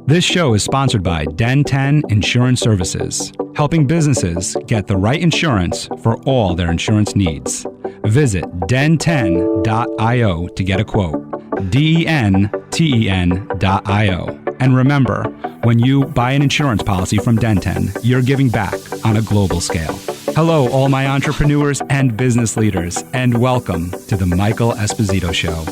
This show is sponsored by Den 10 Insurance Services, helping businesses get the right insurance for all their insurance needs. Visit den10.io to get a quote. DENTEN.io. And remember, when you buy an insurance policy from Den 10, you're giving back on a global scale. Hello, all my entrepreneurs and business leaders, and welcome to the Michael Esposito Show,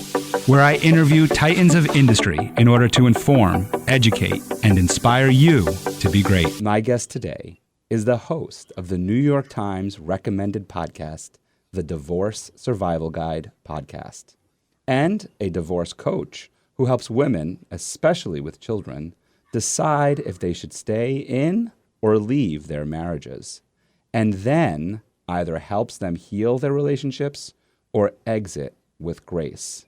where I interview titans of industry in order to inform, educate, and inspire you to be great. My guest today is the host of the New York Times recommended podcast, the Divorce Survival Guide podcast, and a divorce coach who helps women, especially with children, decide if they should stay in or leave their marriages, and then either helps them heal their relationships or exit with grace.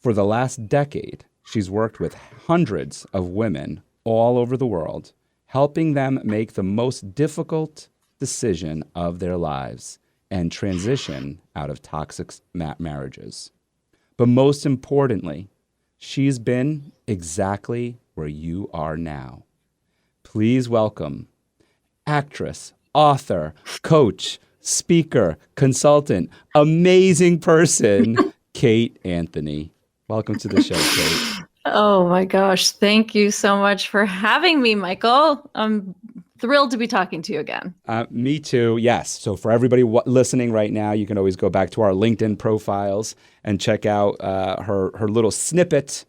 For the last decade, she's worked with hundreds of women all over the world, helping them make the most difficult decision of their lives and transition out of toxic marriages. But most importantly, she's been exactly where you are now. Please welcome actress, author, coach, speaker, consultant, amazing person, Kate Anthony. Welcome to the show, Kate. Oh my gosh. Thank you so much for having me, Michael. I'm thrilled to be talking to you again. Me too. Yes. So for everybody listening right now, you can always go back to our LinkedIn profiles and check out her little snippet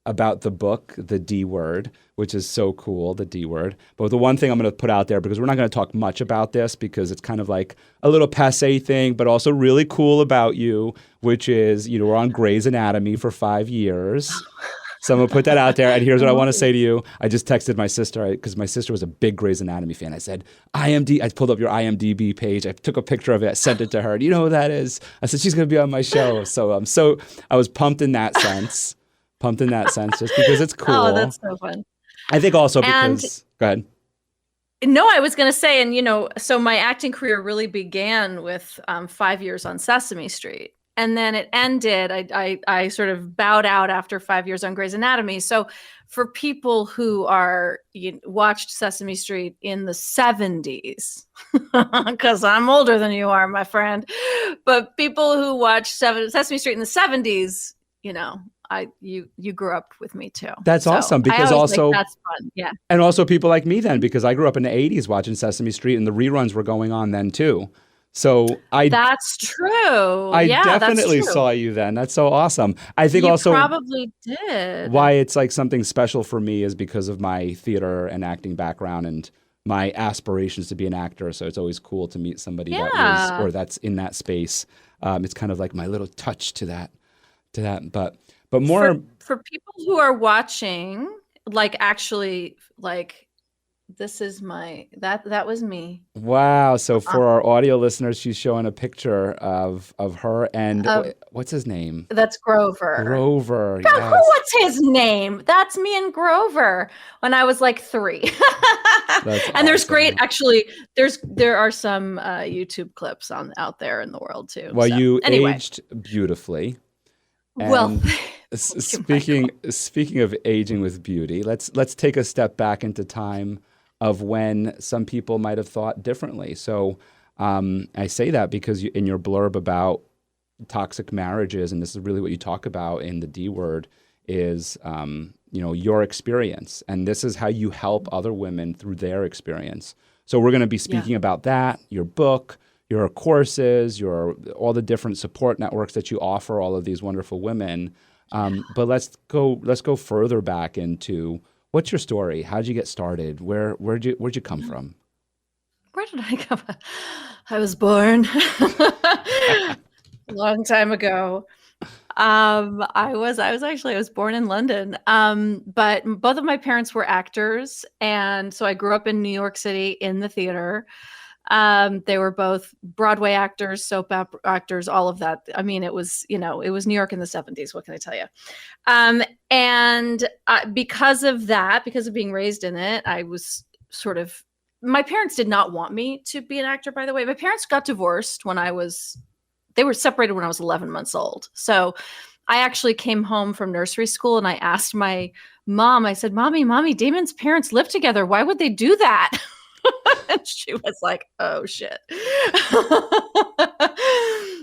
about the book, The D Word, which is so cool, the D Word. But the one thing I'm going to put out there, because we're not going to talk much about this because it's kind of like a little passé thing, but also really cool about you, which is, you were on Grey's Anatomy for 5 years. So I'm going to put that out there. And here's what I want to say to you. I just texted my sister because my sister was a big Grey's Anatomy fan. I said, I pulled up your IMDb page. I took a picture of it. I sent it to her. Do you know who that is? I said, she's going to be on my show. So I was pumped in that sense. Just because it's cool. Oh, that's so fun. I think also because, go ahead. No, I was going to say, so my acting career really began with 5 years on Sesame Street. And then it ended. I sort of bowed out after 5 years on Grey's Anatomy. So for people who watched Sesame Street in the 70s, because I'm older than you are, my friend, but people who watched Sesame Street in the 70s, you grew up with me too. That's awesome because also that's fun. Yeah. And also people like me then, because I grew up in the 80s watching Sesame Street and the reruns were going on then too. So that's true. I definitely saw you then. That's so awesome. I think you also probably did. Why it's like something special for me is because of my theater and acting background and my aspirations to be an actor. So it's always cool to meet somebody that's in that space. It's kind of like my little touch to that. But more for people who are watching, this is that was me. Wow. So for our audio listeners, she's showing a picture of her and what's his name? That's Grover. Grover. God, yes. What's his name? That's me and Grover when I was like 3. And there's great, actually, there are some YouTube clips out there in the world too. Well, you aged beautifully. Well, speaking of aging with beauty, let's take a step back into time of when some people might have thought differently. So I say that because in your blurb about toxic marriages, and this is really what you talk about in the D Word, is your experience, and this is how you help other women through their experience. So we're going to be speaking about that, your book, your courses, all the different support networks that you offer all of these wonderful women. But let's go further back into what's your story? How'd you get started? Where'd you come from? Where did I come from? I was born a long time ago. I was born in London. But both of my parents were actors, and so I grew up in New York City in the theater. They were both Broadway actors, soap opera actors, all of that. I mean, it was New York in the 70s. What can I tell you? And because of that, because of being raised in it, I was my parents did not want me to be an actor, by the way. My parents got divorced they were separated when I was 11 months old. So I actually came home from nursery school and I asked my Mom, I said, Mommy, Damon's parents live together. Why would they do that? And she was like, oh shit.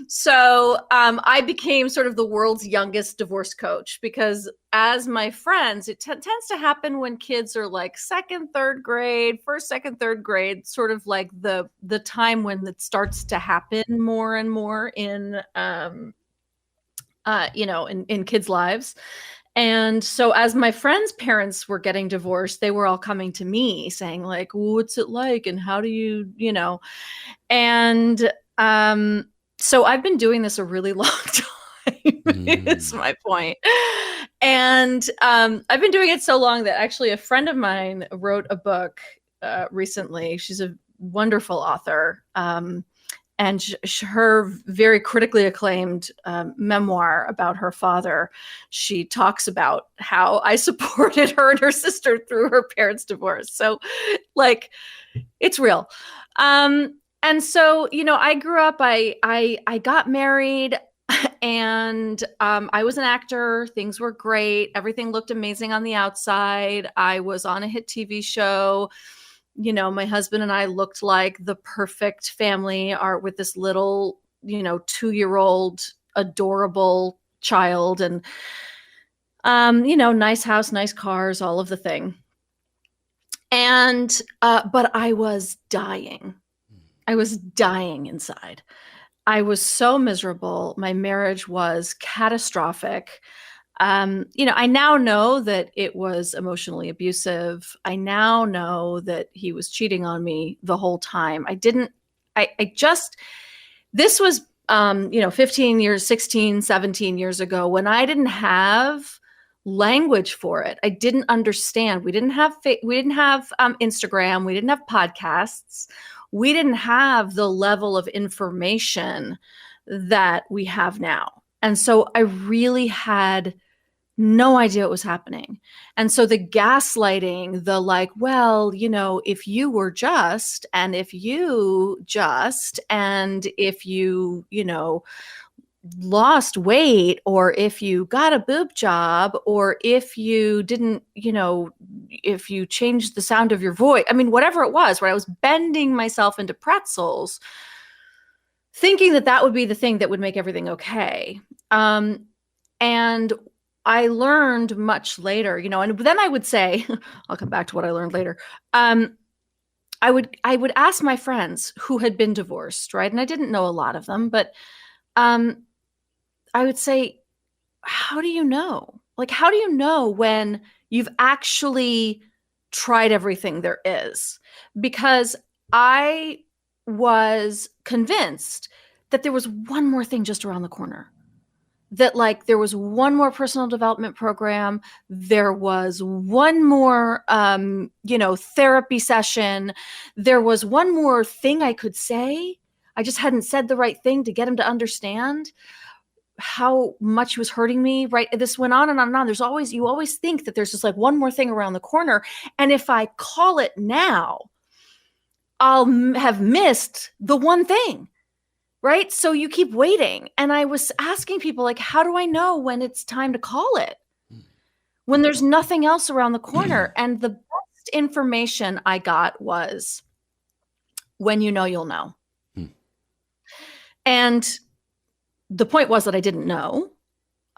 So I became sort of the world's youngest divorce coach, because as my friends, it tends to happen when kids are like second, third grade, first, second, third grade, sort of like the time when it starts to happen more and more in in kids' lives. And so as my friends' parents were getting divorced, they were all coming to me saying like, what's it like? And how do you, and so I've been doing this a really long time is my point. And I've been doing it so long that actually a friend of mine wrote a book recently. She's a wonderful author. And her very critically acclaimed memoir about her father, she talks about how I supported her and her sister through her parents' divorce. So, like, it's real. And so, I grew up. I got married, and I was an actor. Things were great. Everything looked amazing on the outside. I was on a hit TV show. My husband and I looked like the perfect family, are with this little, 2-year-old adorable child, and, nice house, nice cars, all of the thing. And, but I was dying. I was dying inside. I was so miserable. My marriage was catastrophic. I now know that it was emotionally abusive. I now know that he was cheating on me the whole time. This was, 15 years, 16, 17 years ago, when I didn't have language for it. I didn't understand. We didn't have Instagram. We didn't have podcasts. We didn't have the level of information that we have now. And so I really had no idea what was happening. And so the gaslighting, the like, well, if you were just, and if you just, and if you, lost weight, or if you got a boob job, or if you didn't, if you changed the sound of your voice, I mean, whatever it was, where I was bending myself into pretzels, thinking that would be the thing that would make everything okay. And I learned much later, and then I would say, I'll come back to what I learned later. I would ask my friends who had been divorced, right? And I didn't know a lot of them, but I would say, how do you know? Like, how do you know when you've actually tried everything there is? Because I was convinced that there was one more thing just around the corner. That like there was one more personal development program, there was one more, therapy session, there was one more thing I could say. I just hadn't said the right thing to get him to understand how much he was hurting me, right? This went on and on and on. You always think that there's just like one more thing around the corner. And if I call it now, I'll have missed the one thing. Right? So you keep waiting. And I was asking people, like, how do I know when it's time to call it? When there's nothing else around the corner. And the best information I got was, when you know, you'll know. And the point was that I didn't know.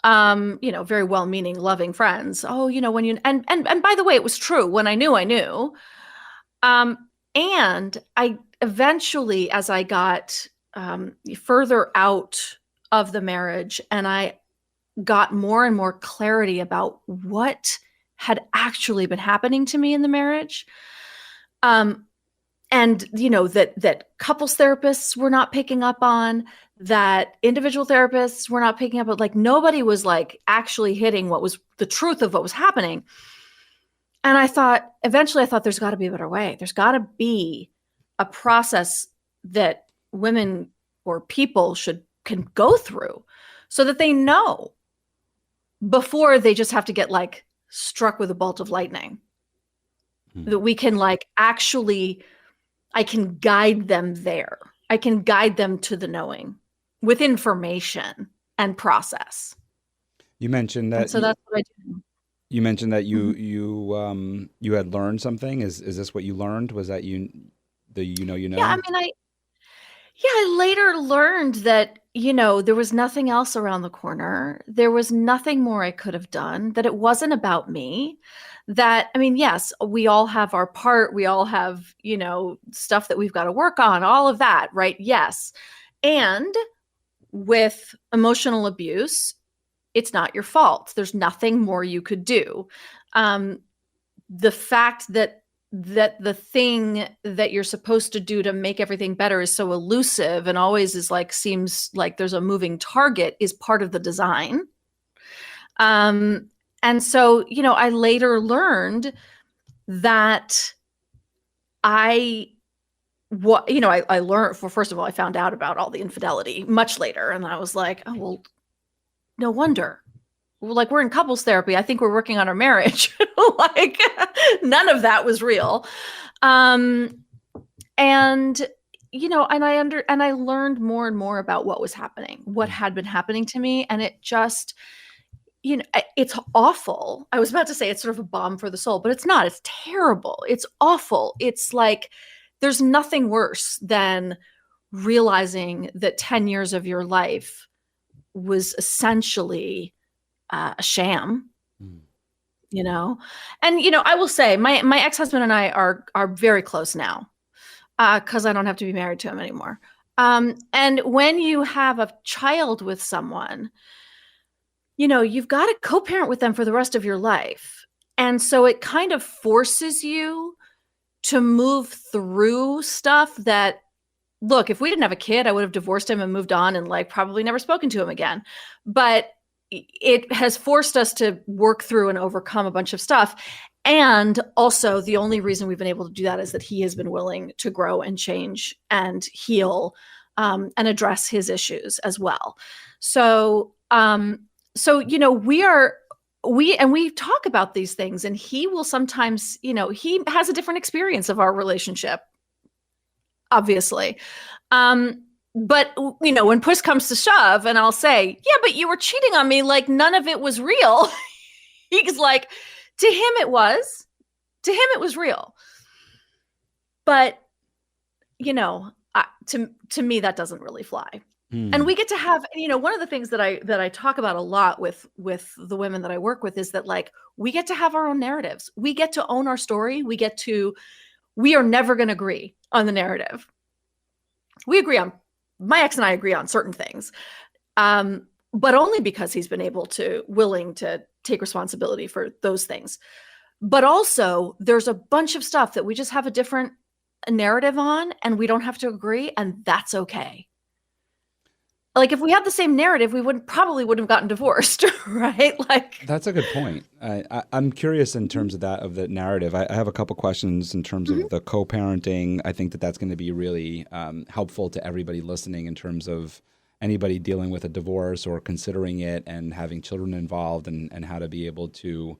Very well-meaning, loving friends. Oh, when you, and by the way, it was true. When I knew, I knew. And I eventually, as I got further out of the marriage, and I got more and more clarity about what had actually been happening to me in the marriage. And, that couples therapists were not picking up on, that individual therapists were not picking up on, like nobody was like actually hitting what was the truth of what was happening. And eventually I thought there's got to be a better way. There's got to be a process that women or people can go through so that they know before they just have to get like struck with a bolt of lightning. That we can like actually, I can guide them there. I can guide them to the knowing with information and process. You mentioned that. And so that's what I do. You mentioned that Mhm. you had learned something. Is this what you learned? Was that the you Yeah, I know? mean, I later learned that, there was nothing else around the corner. There was nothing more I could have done, that it wasn't about me. That, I mean, yes, we all have our part. We all have, stuff that we've got to work on, all of that, right? Yes. And with emotional abuse, it's not your fault. There's nothing more you could do. Um, the fact that the thing that you're supposed to do to make everything better is so elusive and always is like seems like there's a moving target is part of the design. Um, and so, I later learned that I what I learned for first of all, I found out about all the infidelity much later, and I was like, oh well, no wonder. Like we're in couples therapy. I think we're working on our marriage. Like none of that was real. Um, and and I learned more and more about what was happening, what Mm. had been happening to me, and it just it's awful. I was about to say it's sort of a balm for the soul, but it's not. It's terrible. It's awful. It's like there's nothing worse than realizing that 10 years of your life was essentially a sham, Mm. you know? And, I will say my ex-husband and I are very close now, because I don't have to be married to him anymore. And when you have a child with someone, you've got to co-parent with them for the rest of your life. And so it kind of forces you to move through stuff that, look, if we didn't have a kid, I would have divorced him and moved on and like probably never spoken to him again. But it has forced us to work through and overcome a bunch of stuff. And also, the only reason we've been able to do that is that he has been willing to grow and change and heal, and address his issues as well. So, we talk about these things, and he will sometimes, he has a different experience of our relationship, obviously. But when push comes to shove, and I'll say, yeah, but you were cheating on me, like none of it was real. He's like, to him it was. To him it was real. But to me that doesn't really fly. And Mm. we get to have, one of the things that I talk about a lot with the women that I work with is that, like, we get to have our own narratives. We get to own our story. We are never going to agree on the narrative. My ex and I agree on certain things. But only because he's been willing to take responsibility for those things. But also there's a bunch of stuff that we just have a different narrative on, and we don't have to agree, and that's okay. Like if we had the same narrative, we probably wouldn't have gotten divorced, right? Like, That's a good point. I'm curious in mhm, terms of of the narrative. I have a couple questions in terms mhm, of the co-parenting. I think that that's going to be really helpful to everybody listening in terms of anybody dealing with a divorce or considering it and having children involved, and how to be able to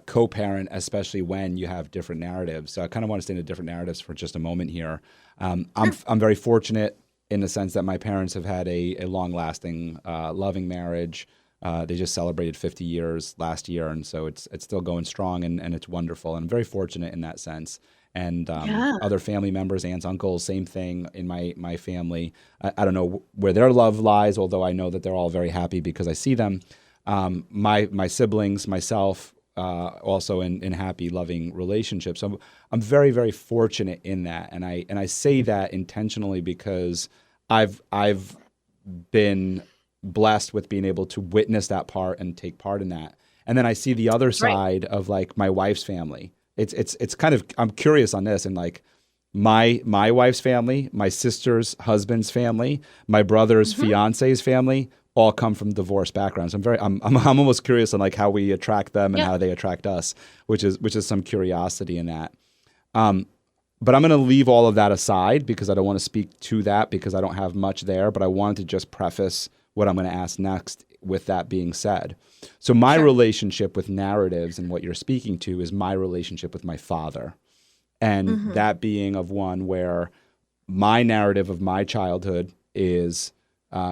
co-parent, especially when you have different narratives. So I kind of want to stay into different narratives for just a moment here. sure. I'm very fortunate in the sense that my parents have had a long-lasting, loving marriage. They just celebrated 50 years last year, and so it's still going strong, and it's wonderful. And I'm very fortunate in that sense. And Yeah. other family members, aunts, uncles, same thing in my family. I don't know where their love lies, although I know that they're all very happy because I see them. My siblings, myself, also in happy, loving relationships. So I'm very, very fortunate in that, and I say that intentionally because I've been blessed with being able to witness that part and take part in that. And then I see the other Right. side of like my wife's family. It's kind of, I'm curious on this, and like my wife's family, my sister's husband's family, my brother's Mhm. fiance's family all come from divorce backgrounds. I'm almost curious on like how we attract them and Yeah. how they attract us, which is some curiosity in that. Um, but I'm going to leave all of that aside because I don't want to speak to that because I don't have much there. But I wanted to just preface what I'm going to ask next with that being said. So my Sure. relationship with narratives and what you're speaking to is my relationship with my father. And Mhm. that being of one where my narrative of my childhood is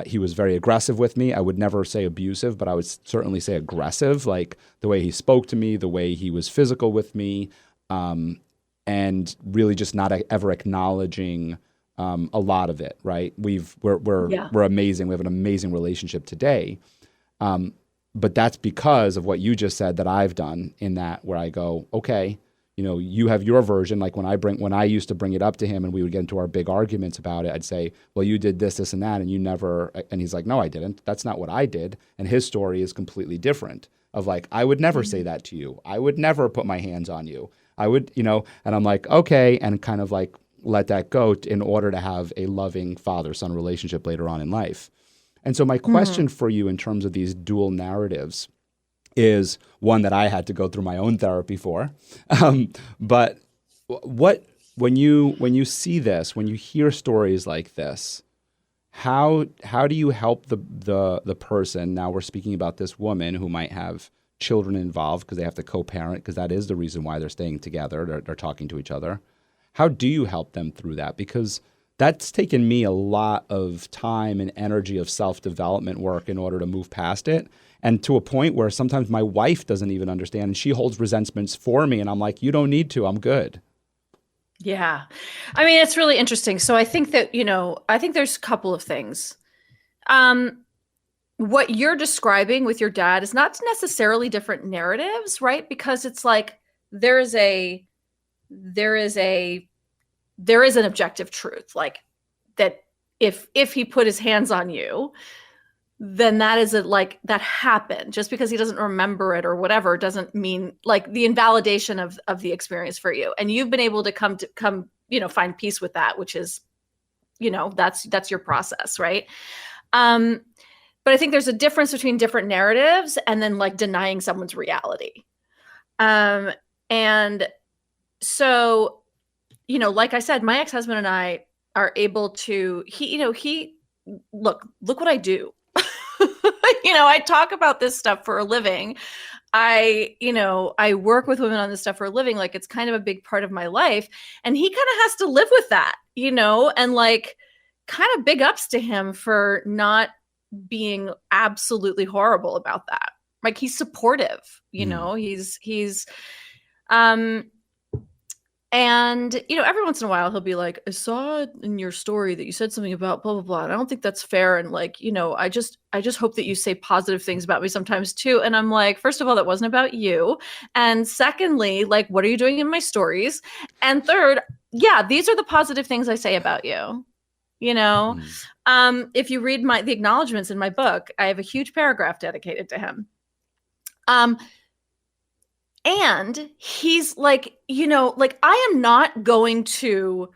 He was very aggressive with me. I would never say abusive, but I would certainly say aggressive, like the way he spoke to me, the way he was physical with me, and really just not ever acknowledging a lot of it. Right? We're amazing. We have an amazing relationship today, but that's because of what you just said that I've done in that, where I go, okay, you have your version. Like when I used to bring it up to him and we would get into our big arguments about it, I'd say, well, you did this, and that, and you never, and he's like, no, I didn't. That's not what I did. And his story is completely different of like, I would never say that to you. I would never put my hands on you. I would, and I'm like, okay. And kind of like let that go in order to have a loving father-son relationship later on in life. And so my question for you in terms of these dual narratives is one that I had to go through my own therapy for. But when you see this, when you hear stories like this, how do you help the person? Now we're speaking about this woman who might have children involved because they have to co-parent, because that is the reason why they're staying together. They're talking to each other. How do you help them through that? Because that's taken me a lot of time and energy of self-development work in order to move past it. And to a point where sometimes my wife doesn't even understand, and she holds resentments for me. And I'm like, you don't need to, I'm good. Yeah. I mean, it's really interesting. So I think that, I think there's a couple of things. What you're describing with your dad is not necessarily different narratives, right? Because it's like, there is an objective truth, like that if he put his hands on you, then that is that happened. Just because he doesn't remember it or whatever doesn't mean like the invalidation of the experience for you. And you've been able to come find peace with that, which is, that's your process, right? But I think there's a difference between different narratives and then like denying someone's reality. And so, like I said, my ex-husband and I are able to, look what I do. I talk about this stuff for a living. I work with women on this stuff for a living. Like it's kind of a big part of my life. And he kind of has to live with that, and like kind of big ups to him for not being absolutely horrible about that. Like he's supportive, he's and, every once in a while he'll be like, I saw in your story that you said something about blah, blah, blah. And I don't think that's fair. And like, I just hope that you say positive things about me sometimes too. And I'm like, first of all, that wasn't about you. And secondly, like, what are you doing in my stories? And third, yeah, these are the positive things I say about you. If you read the acknowledgments in my book, I have a huge paragraph dedicated to him. And he's like, I'm not going to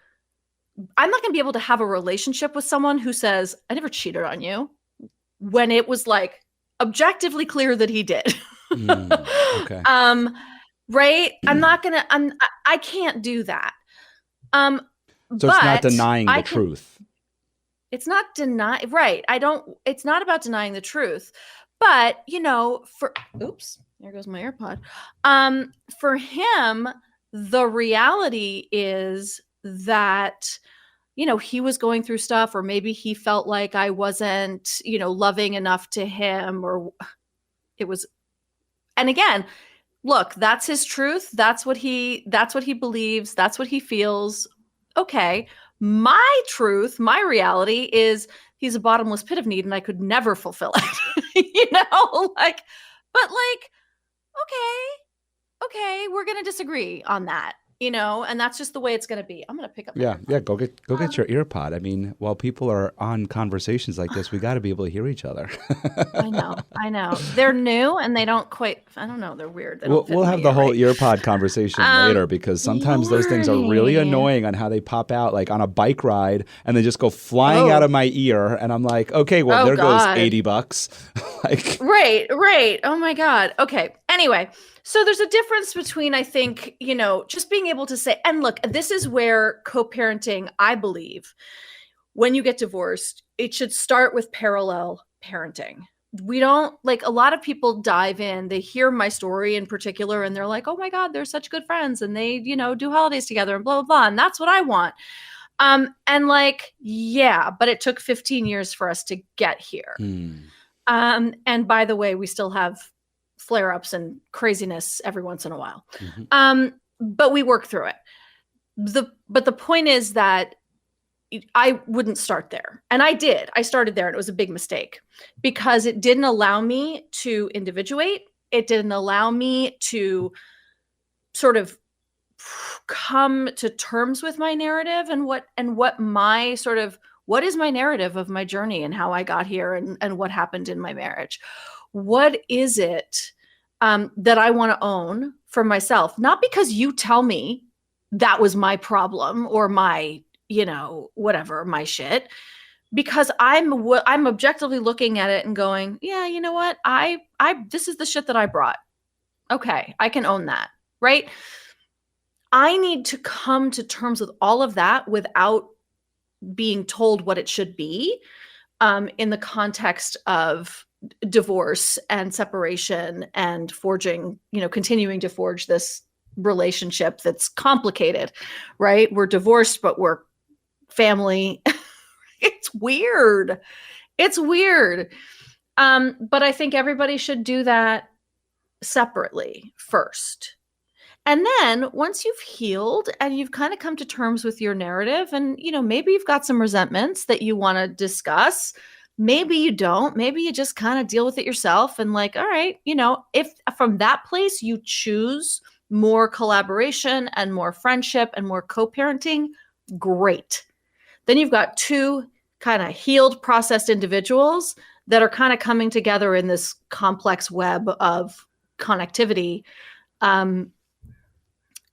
be able to have a relationship with someone who says, I never cheated on you, when it was like objectively clear that he did. Okay. Right. I can't do that. So it's not denying the truth. It's not right. It's not about denying the truth, but oops. There goes my AirPod. For him, the reality is that, he was going through stuff, or maybe he felt like I wasn't, loving enough to him, or it was. And again, look, that's his truth. That's what he believes. That's what he feels. Okay. My truth, my reality is he's a bottomless pit of need and I could never fulfill it, but like, okay, we're going to disagree on that, and that's just the way it's going to be. I'm going to pick up. Yeah. Go get your ear pod. I mean, while people are on conversations like this, we got to be able to hear each other. I know. They're new and they don't quite, I don't know. They're weird. We'll have the whole ear pod conversation later, because sometimes those things are really annoying on how they pop out, like on a bike ride, and they just go flying out of my ear. And I'm like, okay, well, there goes $80. Like, right. Oh my God. Okay. Anyway. So there's a difference between, I think, just being able to say, and look, this is where co-parenting, I believe, when you get divorced, it should start with parallel parenting. We don't, like, a lot of people dive in, they hear my story in particular, and they're like, oh my God, they're such good friends, and they, do holidays together and blah, blah, blah. And that's what I want. And like, yeah, but it took 15 years for us to get here. And by the way, we still have flare-ups and craziness every once in a while. But we work through it. But the point is that I wouldn't start there. And I did. I started there, and it was a big mistake because it didn't allow me to individuate. It didn't allow me to sort of come to terms with my narrative and what my sort of, what is my narrative of my journey and how I got here and what happened in my marriage. What is it that I want to own for myself? Not because you tell me that was my problem or my, whatever, my shit, because I'm objectively looking at it and going, yeah, you know what? This is the shit that I brought. Okay. I can own that. Right. I need to come to terms with all of that without being told what it should be, in the context of divorce and separation and forging, continuing to forge this relationship that's complicated, right? We're divorced, but we're family. It's weird. It's weird. But I think everybody should do that separately first. And then once you've healed and you've kind of come to terms with your narrative and, maybe you've got some resentments that you want to discuss. Maybe you don't. Maybe you just kind of deal with it yourself and like, all right, if from that place you choose more collaboration and more friendship and more co-parenting, great. Then you've got two kind of healed, processed individuals that are kind of coming together in this complex web of connectivity.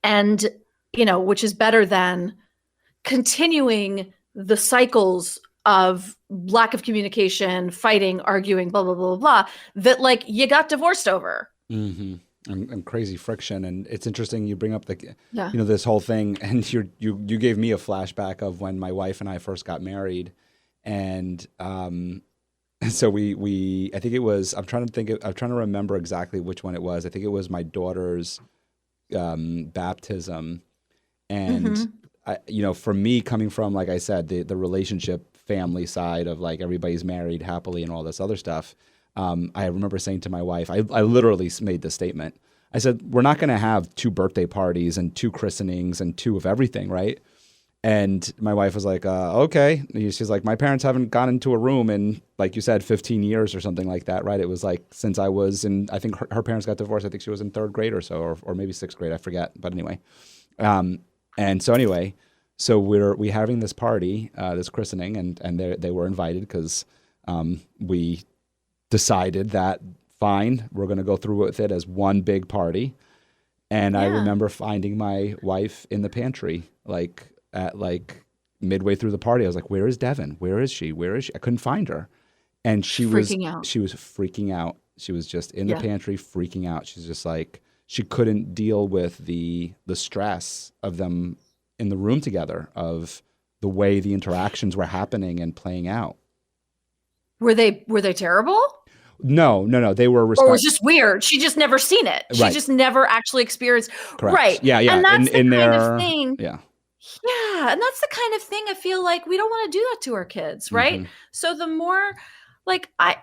And, which is better than continuing the cycles of lack of communication, fighting, arguing, blah, blah, blah, blah, blah, that like you got divorced over. And crazy friction. And it's interesting you bring up this whole thing, and you gave me a flashback of when my wife and I first got married. And so we I think it was, I'm trying to remember exactly which one it was. I think it was my daughter's baptism. And for me, coming from, like I said, the relationship family side of like everybody's married happily and all this other stuff, I remember saying to my wife, I literally made this statement. I said, we're not going to have 2 birthday parties and 2 christenings and 2 of everything, right? And my wife was like, okay. She's like, my parents haven't gone into a room in, like you said, 15 years or something like that, right? It was like since I was in, I think her parents got divorced. I think she was in 3rd grade or so, or maybe 6th grade. I forget. But anyway. And so anyway, so we having this party, this christening, and they were invited because we decided that, fine, we're going to go through with it as one big party. And I remember finding my wife in the pantry, at midway through the party. I was like, where is Devin? Where is she? Where is she? I couldn't find her. And she was freaking out. She was just in the pantry freaking out. She's just like, she couldn't deal with the stress of them in the room together, of the way the interactions were happening and playing out. Were they terrible? No. They were Or it was just weird. She just never seen it. She just never actually experienced. Correct. Right. Yeah. And that's the kind of thing. Yeah. Yeah. And that's the kind of thing I feel like we don't want to do that to our kids. Right. So the more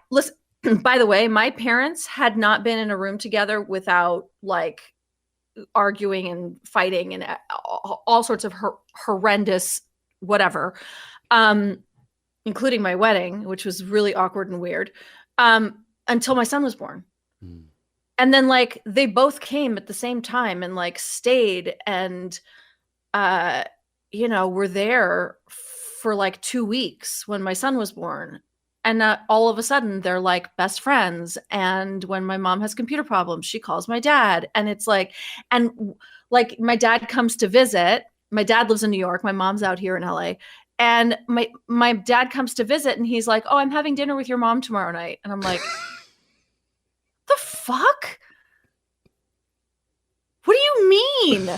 listen, by the way, my parents had not been in a room together without like arguing and fighting and all sorts of horrendous whatever, including my wedding, which was really awkward and weird, until my son was born. And then like they both came at the same time and like stayed and were there for like 2 weeks when my son was born. And all of a sudden they're like best friends. And when my mom has computer problems, she calls my dad. And it's like, and like my dad comes to visit. My dad lives in New York. My mom's out here in LA. And my dad comes to visit and he's like, oh, I'm having dinner with your mom tomorrow night. And I'm like, the fuck? What do you mean?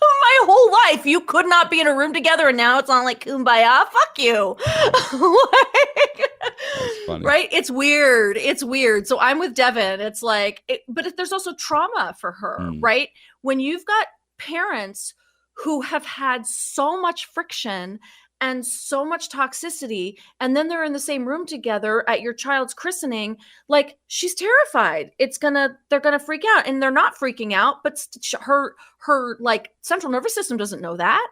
My whole life, you could not be in a room together, and now it's on like kumbaya. Fuck you. Right? It's weird. It's weird. So I'm with Devin. It's like, but there's also trauma for her, right? When you've got parents who have had so much friction and so much toxicity, and then they're in the same room together at your child's christening. Like, she's terrified they're gonna freak out, and they're not freaking out, but her like central nervous system doesn't know that.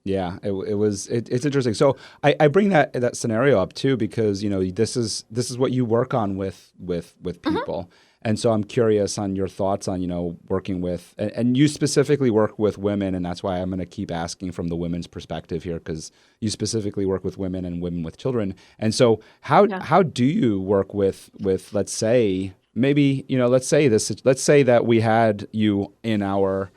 Yeah, it's interesting. So I bring that scenario up too because this is what you work on with people, and so I'm curious on your thoughts on working with and you specifically work with women, and that's why I'm going to keep asking from the women's perspective here because you specifically work with women and women with children. And so how do you work with let's say maybe let's say that we had you in our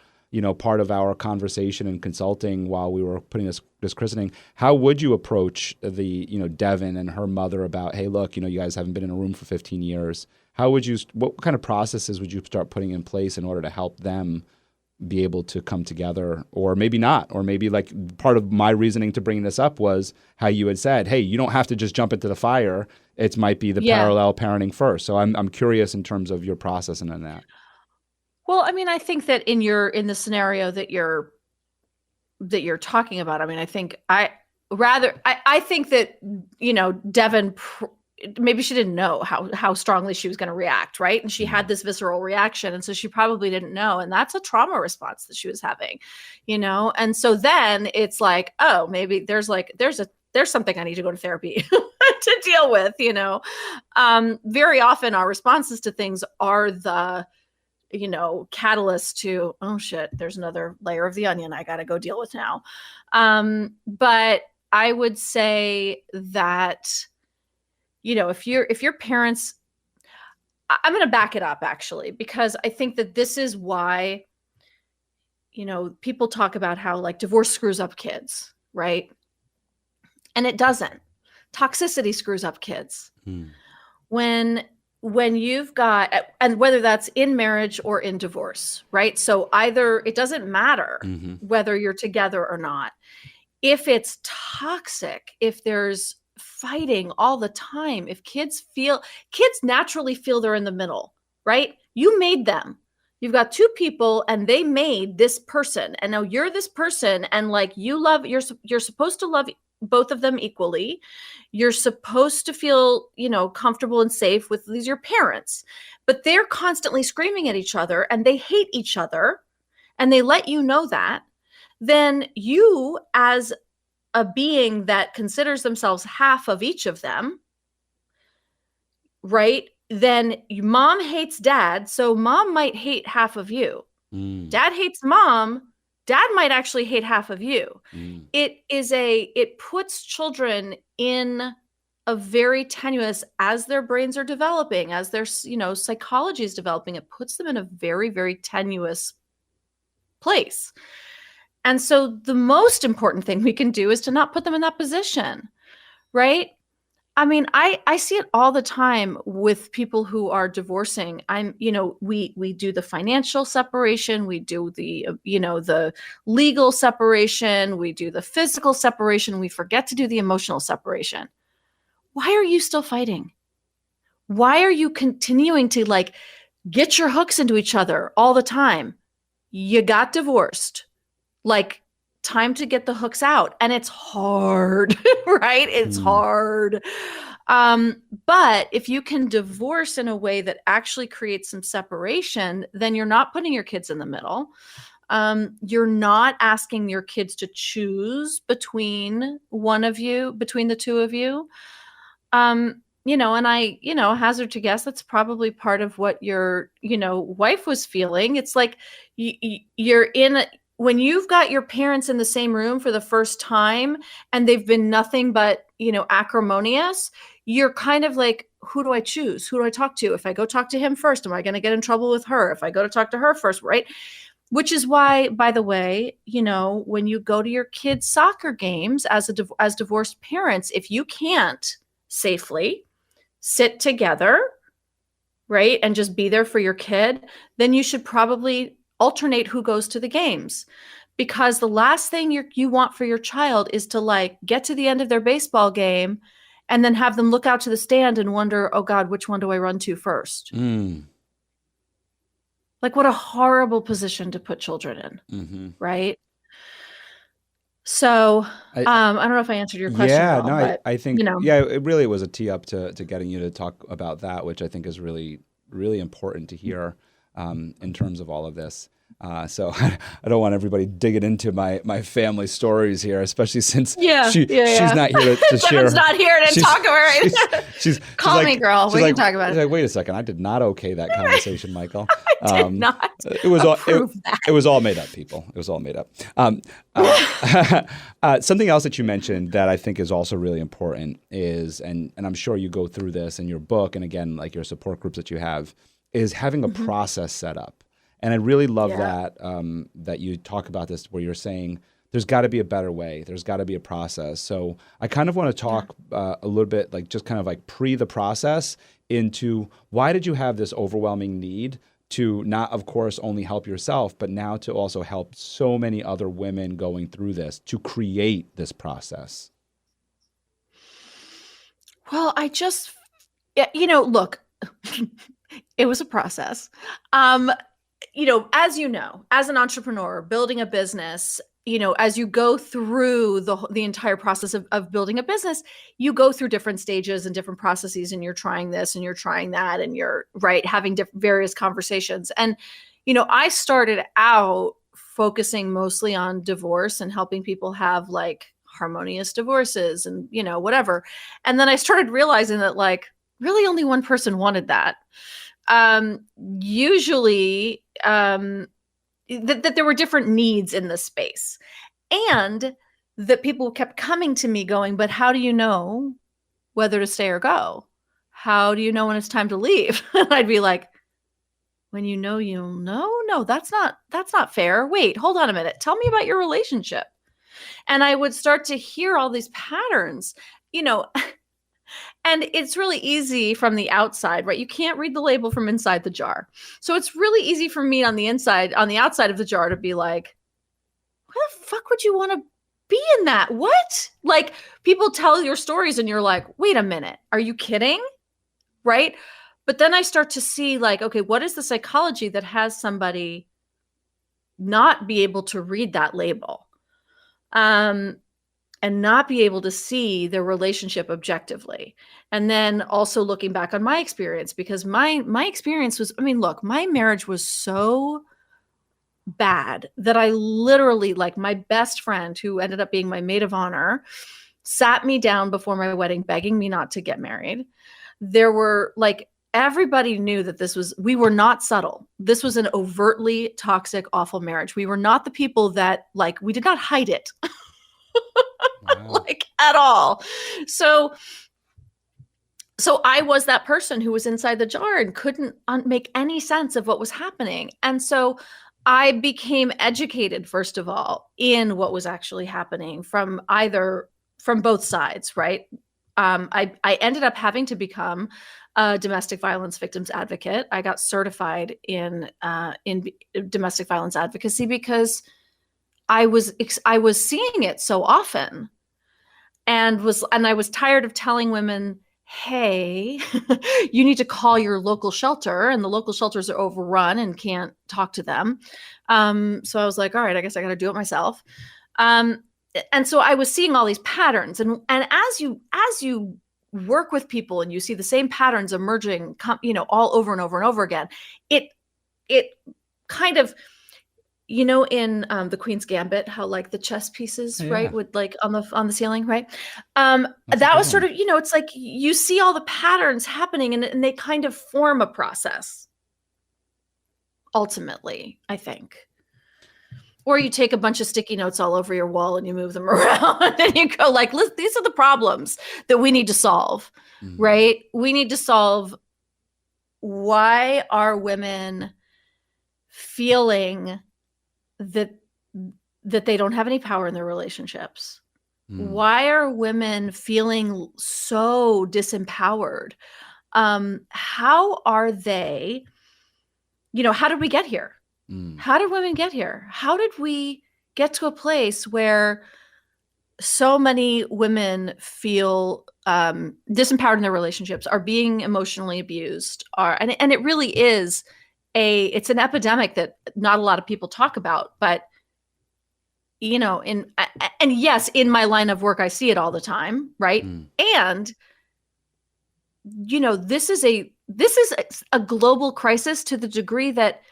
part of our conversation and consulting while we were putting this christening. How would you approach the, Devin and her mother about, hey, look, you guys haven't been in a room for 15 years. What kind of processes would you start putting in place in order to help them be able to come together, or maybe not, or maybe like part of my reasoning to bring this up was how you had said, hey, you don't have to just jump into the fire. It might be the parallel parenting first. So I'm curious in terms of your process and that. Well, I mean, I think that in the scenario that you're talking about, I mean, I think that, Devin, maybe she didn't know how strongly she was going to react, right? And she had this visceral reaction, and so she probably didn't know, and that's a trauma response that she was having, and so then it's like, oh, maybe there's something I need to go to therapy to deal with, very often our responses to things are the catalyst to, oh shit, there's another layer of the onion I got to go deal with now. But I would say that, if your parents, I'm going to back it up actually, because I think that this is why, people talk about how like divorce screws up kids, right? And it doesn't. Toxicity screws up kids. When you've got, and whether that's in marriage or in divorce, right? So either, it doesn't matter whether you're together or not. If it's toxic, if there's fighting all the time, if kids naturally feel they're in the middle, right? You made them. You've got two people and they made this person, and now you're this person, and like you're supposed to love both of them equally. You're supposed to feel, comfortable and safe with these your parents, but they're constantly screaming at each other and they hate each other, and they let you know that. Then you, as a being that considers themselves half of each of them, right? Then mom hates dad, so mom might hate half of you. Dad hates mom. Dad might actually hate half of you. It puts children in a very tenuous, as their brains are developing, as their, psychology is developing, it puts them in a very, very tenuous place. And so the most important thing we can do is to not put them in that position, right? I mean, I see it all the time with people who are divorcing. We do the financial separation, we do the, the legal separation, we do the physical separation, we forget to do the emotional separation. Why are you still fighting? Why are you continuing to like get your hooks into each other all the time? You got divorced. Like, time to get the hooks out. And it's hard, right? It's hard. But if you can divorce in a way that actually creates some separation, then you're not putting your kids in the middle. You're not asking your kids to choose between the two of you. And I, hazard to guess that's probably part of what your, wife was feeling. It's like you're when you've got your parents in the same room for the first time and they've been nothing but, acrimonious, you're kind of like, who do I choose? Who do I talk to? If I go talk to him first, am I going to get in trouble with her? If I go to talk to her first, right? Which is why, by the way, when you go to your kids' soccer games as divorced parents, if you can't safely sit together, right, and just be there for your kid, then you should probably alternate who goes to the games, because the last thing you want for your child is to like get to the end of their baseball game and then have them look out to the stand and wonder, oh God, which one do I run to first? Like, what a horrible position to put children in, Mm-hmm. right? So, I, I don't know if I answered your question at Yeah, all, no, but I think, yeah, it really was a tee up to getting you to talk about that, which I think is really, really important to hear in terms of all of this. So I don't want everybody digging into my family stories here, especially since yeah, she's yeah. not here to Someone's share. not here to She's talk about it. Call me, girl. We can talk about she's it. like, wait a second, I did not okay that conversation, Michael. I did not It was all approve that. it was all made up, people. It was all made up. Something else that you mentioned that I think is also really important is, and I'm sure you go through this in your book, and again, like your support groups that you have, is having a process set up. And I really love that that you talk about this, where you're saying there's got to be a better way. There's got to be a process. So I kind of want to talk a little bit, like just kind of like pre the process into why did you have this overwhelming need to not, of course, only help yourself, but now to also help so many other women going through this, to create this process? Well, look, it was a process. Um, as you know, as an entrepreneur, building a business, as you go through the entire process of building a business, you go through different stages and different processes, and you're trying this and you're trying that, and you're having various conversations. And, I started out focusing mostly on divorce and helping people have like harmonious divorces and, whatever. And then I started realizing that like really only one person wanted that. Usually, that there were different needs in the space, and that people kept coming to me going, but how do you know whether to stay or go? How do you know when it's time to leave? And I'd be like, when you know, you'll know. No, that's not fair. Wait, hold on a minute. Tell me about your relationship. And I would start to hear all these patterns, and it's really easy from the outside, right? You can't read the label from inside the jar. So it's really easy for me on the outside of the jar to be like, why the fuck would you want to be in that? What? Like, people tell your stories and you're like, wait a minute, are you kidding? Right? But then I start to see like, okay, what is the psychology that has somebody not be able to read that label? And not be able to see their relationship objectively. And then also looking back on my experience, because my experience was, look, my marriage was so bad that I literally, like, my best friend, who ended up being my maid of honor, sat me down before my wedding begging me not to get married. There were like, everybody knew that we were not subtle. This was an overtly toxic, awful marriage. We were not the people that, like, we did not hide it. Wow. Like, at all. So I was that person who was inside the jar and couldn't make any sense of what was happening. And so I became educated, first of all, in what was actually happening from both sides, right? I ended up having to become a domestic violence victims advocate. I got certified in domestic violence advocacy because I was seeing it so often, and I was tired of telling women, hey, you need to call your local shelter, and the local shelters are overrun and can't talk to them. So I was like, all right, I guess I got to do it myself. And so I was seeing all these patterns, and as you work with people and you see the same patterns emerging, all over and over and over again, it kind of, in the Queen's Gambit, how like the chess pieces, right, would like on the ceiling, right? That was sort of, it's like you see all the patterns happening, and they kind of form a process. Ultimately, I think. Or you take a bunch of sticky notes all over your wall and you move them around, and you go like, these are the problems that we need to solve, right? We need to solve, why are women feeling that they don't have any power in their relationships? Why are women feeling so disempowered? How are they, how did we get here? How did women get here? How did we get to a place where so many women feel disempowered in their relationships, are being emotionally abused, and it really is it's an epidemic that not a lot of people talk about, but and yes, in my line of work, I see it all the time, right? And this is a global crisis to the degree that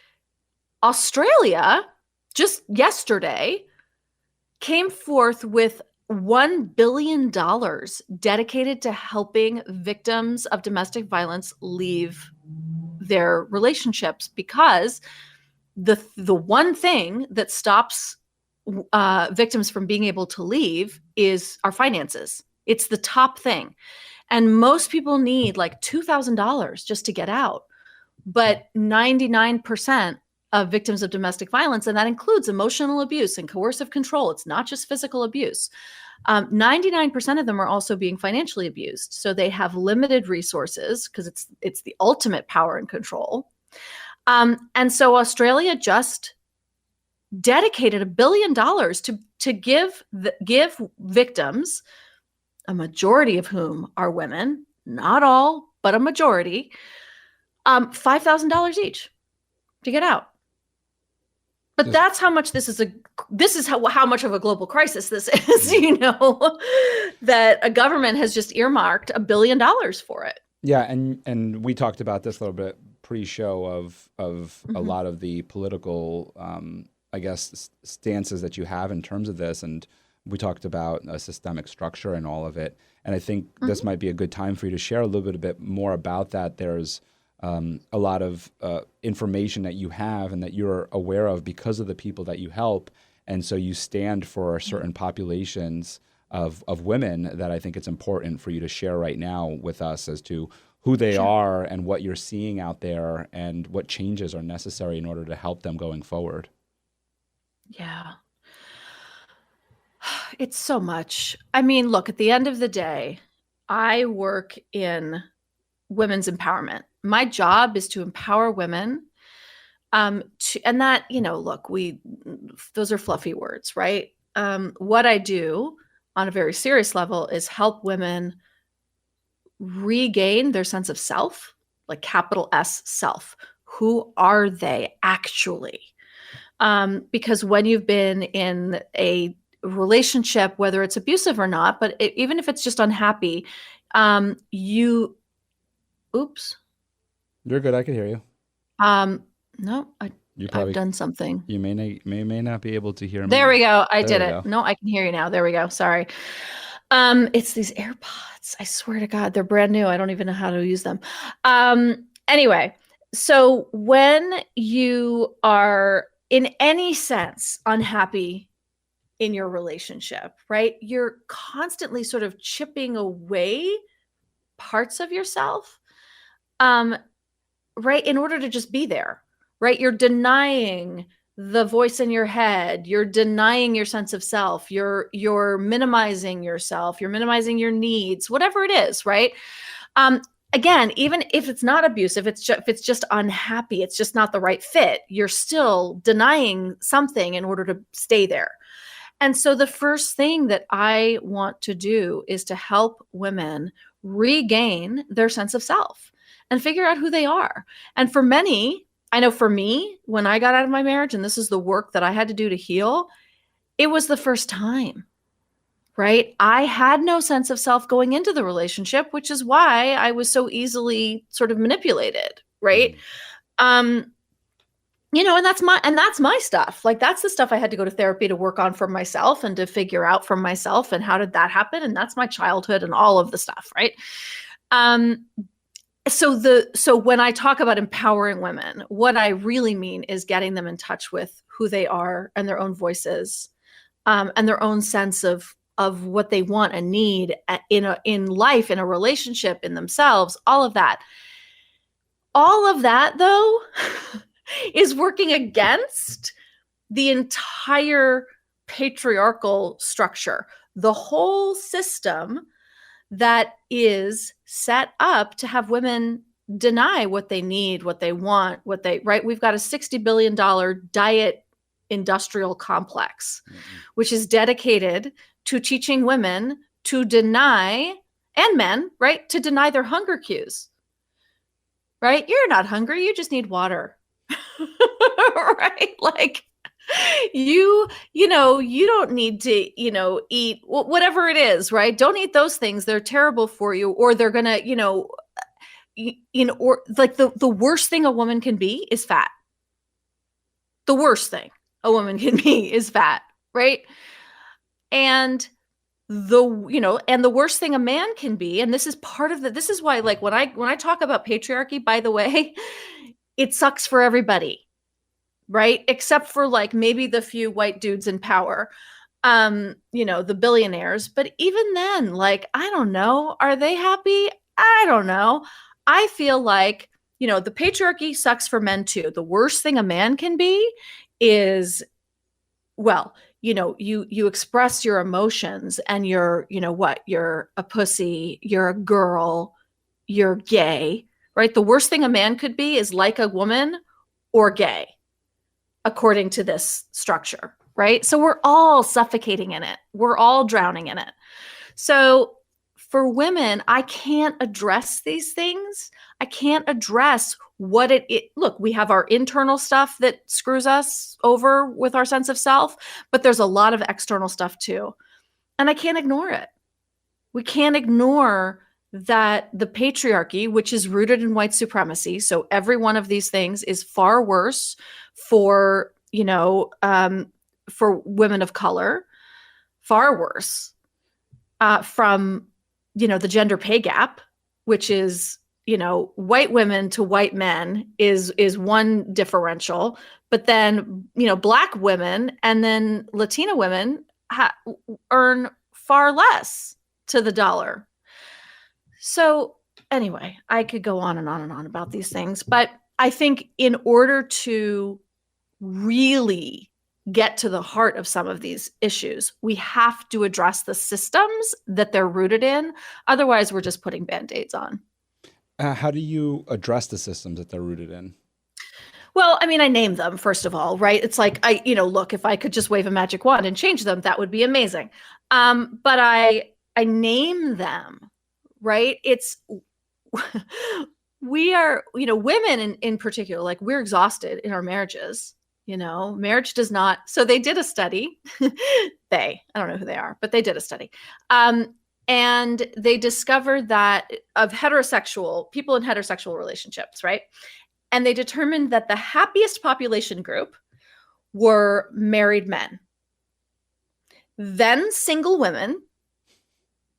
Australia just yesterday came forth with $1 billion dedicated to helping victims of domestic violence leave their relationships, because the one thing that stops victims from being able to leave is our finances. It's the top thing. And most people need like $2,000 just to get out. But 99% of victims of domestic violence, and that includes emotional abuse and coercive control, it's not just physical abuse, 99% of them are also being financially abused. So they have limited resources because it's the ultimate power and control. And so Australia just dedicated $1 billion to give victims, a majority of whom are women, not all, but a majority, $5,000 each to get out. But that's how much this is how much of a global crisis this is, that a government has just earmarked $1 billion for it. Yeah, and we talked about this a little bit pre-show of a lot of the political, I guess, stances that you have in terms of this, and we talked about a systemic structure and all of it. And I think this might be a good time for you to share a little bit more about that. There's a lot of information that you have and that you're aware of because of the people that you help. And so you stand for certain populations of women that I think it's important for you to share right now with us as to who they are and what you're seeing out there and what changes are necessary in order to help them going forward. Yeah. It's so much. I mean, look, at the end of the day, I work in women's empowerment. My job is to empower women. And that, look, those are fluffy words, right? What I do on a very serious level is help women regain their sense of self, like capital S self. Who are they actually? Because when you've been in a relationship, whether it's abusive or not, but even if it's just unhappy, oops. You're good. I can hear you. No, I've done something. You may not be able to hear me. There we go. I did it. No, I can hear you now. There we go. Sorry. It's these AirPods. I swear to God, they're brand new. I don't even know how to use them. Anyway, so when you are in any sense unhappy in your relationship, right, you're constantly sort of chipping away parts of yourself, right, in order to just be there, right? You're denying the voice in your head. You're denying your sense of self. You're minimizing yourself. You're minimizing your needs, whatever it is, right? Again, even if it's not abusive, if it's just unhappy, it's just not the right fit, you're still denying something in order to stay there. And so the first thing that I want to do is to help women regain their sense of self and figure out who they are. And for many, I know for me, when I got out of my marriage, and this is the work that I had to do to heal, it was the first time, right? I had no sense of self going into the relationship, which is why I was so easily sort of manipulated, right? And that's my stuff. Like, that's the stuff I had to go to therapy to work on for myself and to figure out for myself, and how did that happen? And that's my childhood and all of the stuff, right? So when I talk about empowering women, what I really mean is getting them in touch with who they are and their own voices, and their own sense of what they want and need in life, in a relationship, in themselves, all of that. All of that, though, is working against the entire patriarchal structure, the whole system that is set up to have women deny what they need, what they want, right? We've got a $60 billion diet industrial complex, which is dedicated to teaching women to deny, and men, right, to deny their hunger cues, right? You're not hungry. You just need water. Right? Like you don't need to, eat whatever it is, right? Don't eat those things. They're terrible for you, or they're gonna, or like the worst thing a woman can be is fat. The worst thing a woman can be is fat, right? And the worst thing a man can be, and this is part of this is why, like, when I talk about patriarchy, by the way, it sucks for everybody, right? Except for like maybe the few white dudes in power, the billionaires. But even then, like, I don't know, are they happy? I don't know. I feel like, the patriarchy sucks for men too. The worst thing a man can be is, well, you express your emotions and you're a pussy, you're a girl, you're gay, right? The worst thing a man could be is like a woman or gay, according to this structure, right? So we're all suffocating in it. We're all drowning in it. So for women, I can't address these things. I can't address what look, we have our internal stuff that screws us over with our sense of self, but there's a lot of external stuff too. And I can't ignore it. We can't ignore that the patriarchy, which is rooted in white supremacy, so every one of these things is far worse for, for women of color, far worse from, the gender pay gap, which is, white women to white men is one differential, but then, Black women and then Latina women earn far less to the dollar. So anyway, I could go on and on and on about these things, but I think in order to really get to the heart of some of these issues, we have to address the systems that they're rooted in. Otherwise, we're just putting Band-Aids on. How do you address the systems that they're rooted in? Well, I mean, I name them, first of all, right? It's like, look, if I could just wave a magic wand and change them, that would be amazing. But I name them, right? It's, we are, women in particular, like, we're exhausted in our marriages. Marriage does not. So they did a study. I don't know who they are, but they did a study. And they discovered that of heterosexual people in heterosexual relationships, right? And they determined that the happiest population group were married men, then single women,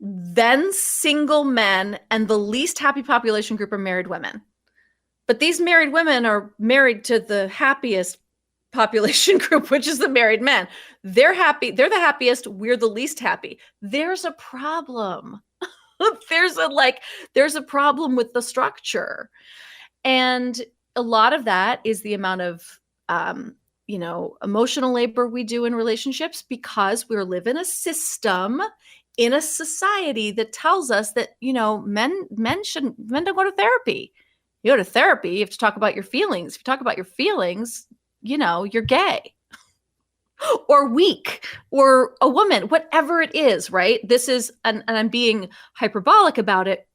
then single men, and the least happy population group are married women. But these married women are married to the happiest population group, which is the married men. They're happy. They're the happiest. We're the least happy. There's a problem. there's a problem with the structure. And a lot of that is the amount of, emotional labor we do in relationships, because we live in a system, in a society that tells us that, men don't go to therapy. You go to therapy, you have to talk about your feelings. If you talk about your feelings, you're gay or weak or a woman, whatever it is, right? This is, and I'm being hyperbolic about it.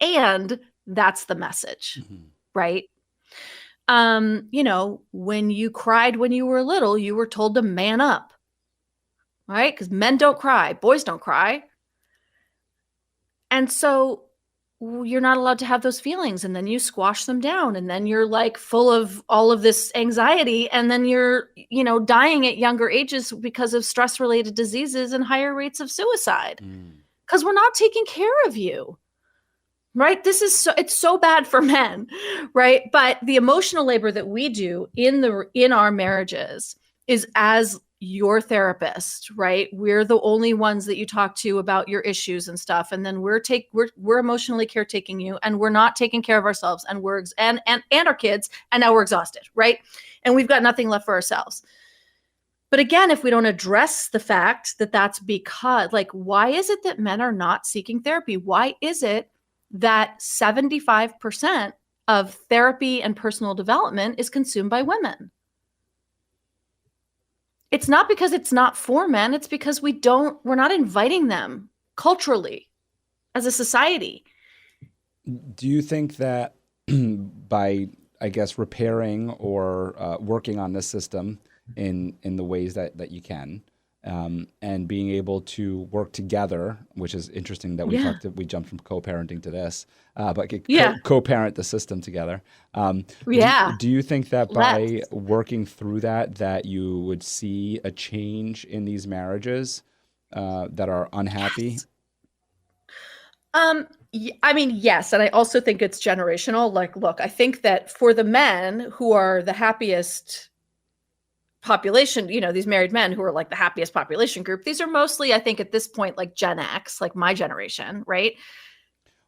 And that's the message, right? When you cried when you were little, you were told to man up, right? Because men don't cry, boys don't cry. And so you're not allowed to have those feelings, and then you squash them down, and then you're like full of all of this anxiety, and then you're, dying at younger ages because of stress-related diseases and higher rates of suicide because we're not taking care of you, right? It's so bad for men, right? But the emotional labor that we do in our marriages is as your therapist, right? We're the only ones that you talk to about your issues and stuff. And then we're emotionally caretaking you, and we're not taking care of ourselves, and and our kids. And now we're exhausted, right? And we've got nothing left for ourselves. But again, if we don't address the fact that that's because, like, why is it that men are not seeking therapy? Why is it that 75% of therapy and personal development is consumed by women? It's not because it's not for men. It's because we're not inviting them culturally as a society. Do you think that by I guess, repairing or working on this system in the ways that you can, and being able to work together, which is interesting that Yeah. we jumped from co-parenting to this, but Yeah. co-parent the system together. Yeah. Do you think that Let's. by working through that you would see a change in these marriages that are unhappy? Yes. I mean, yes, and I also think it's generational. Like, look, I think that for the men who are the happiest population, these married men who are like the happiest population group, these are mostly, I think, at this point, like Gen X, like my generation, right?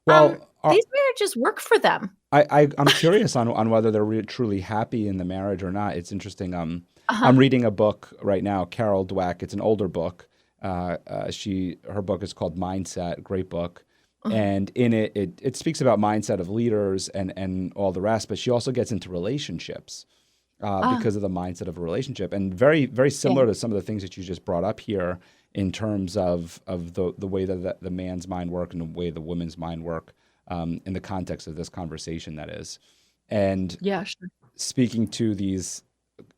Well, These marriages work for them. I'm curious on whether they're truly happy in the marriage or not. It's interesting. I'm Uh-huh. reading a book right now, Carol Dweck. It's an older book. Her book is called Mindset. Great book. Uh-huh. And in it speaks about mindset of leaders and all the rest. But she also gets into relationships Ah, because of the mindset of a relationship, and very very yeah. similar to some of the things that you just brought up here in terms of the way that the man's mind work and the way the woman's mind work, in the context of this conversation, that is. And Yeah, sure. speaking to these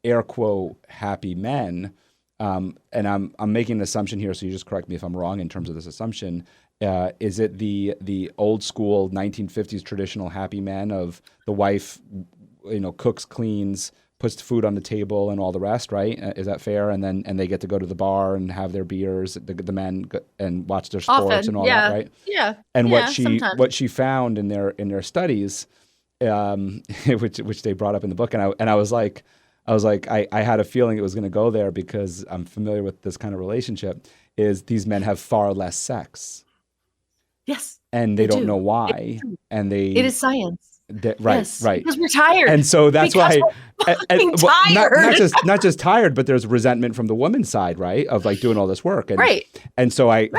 air quote happy men, and I'm making an assumption here, so you just correct me if I'm wrong in terms of this assumption. Is it the old school 1950s traditional happy men of the wife, cooks, cleans, puts the food on the table, and all the rest, right? Is that fair? And they get to go to the bar and have their beers, the men and watch their sports and Often, all that, yeah. right? Yeah. And Yeah, sometimes. what she found in their studies, which they brought up in the book, and I was like, I had a feeling it was going to go there because I'm familiar with this kind of relationship. Is these men have far less sex, Yes, and they they don't know do. why, and It is science. right, Yes, right. because we're tired. And so that's Because why, we're fucking well, tired. not just tired, but there's resentment from the woman's side, right? Of like doing all this work, Right, and so right.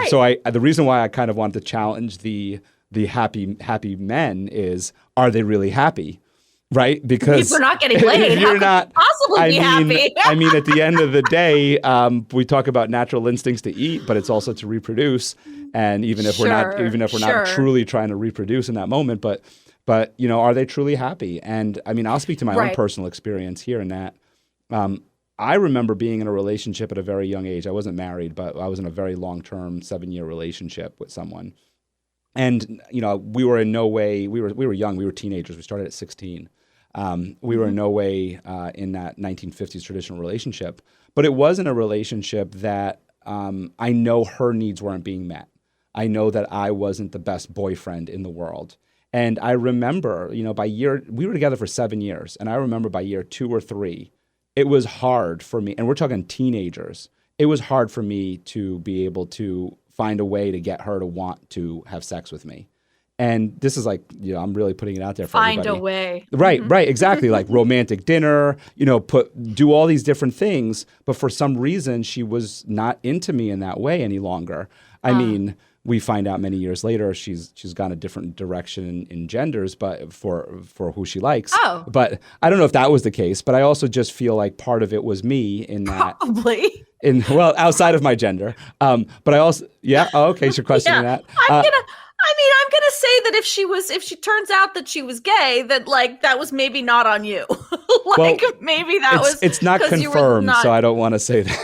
the reason why I kind of wanted to challenge the happy men is, are they really happy, right? Because People are not getting laid. if How you're could not, you possibly be happy? I mean, at the end of the day, we talk about natural instincts to eat, but it's also to reproduce. And even if we're not Sure. truly trying to reproduce in that moment, but are they truly happy? And I mean, I'll speak to my own Right. personal experience here in that. I remember being in a relationship at a very young age. I wasn't married, but I was in a very long-term 7-year relationship with someone. And we were in no way, we were young, we were teenagers. We started at 16. We were in Mhm. no way in that 1950s traditional relationship, but it wasn't a relationship that I know her needs weren't being met. I know that I wasn't the best boyfriend in the world. And I remember, we were together for 7 years, and I remember by year 2 or 3, it was hard for me, and we're talking teenagers, it was hard for me to be able to find a way to get her to want to have sex with me. And this is like, I'm really putting it out there for Find a everybody. way. Right, Mhm. right, exactly. Like romantic dinner, do all these different things. But for some reason, she was not into me in that way any longer. I Uh, mean, we find out many years later she's gone a different direction in genders, but for who she likes. oh, But I don't know if that was the case. But I also just feel like part of it was me in that, probably. outside of my gender. But I also, yeah, oh, okay, so you're questioning Yeah. that. I'm gonna say that if she turns out that she was gay, that like that was maybe not on you. Like Well, maybe that was it's not 'cause you were confirmed, not. so I don't want to say that.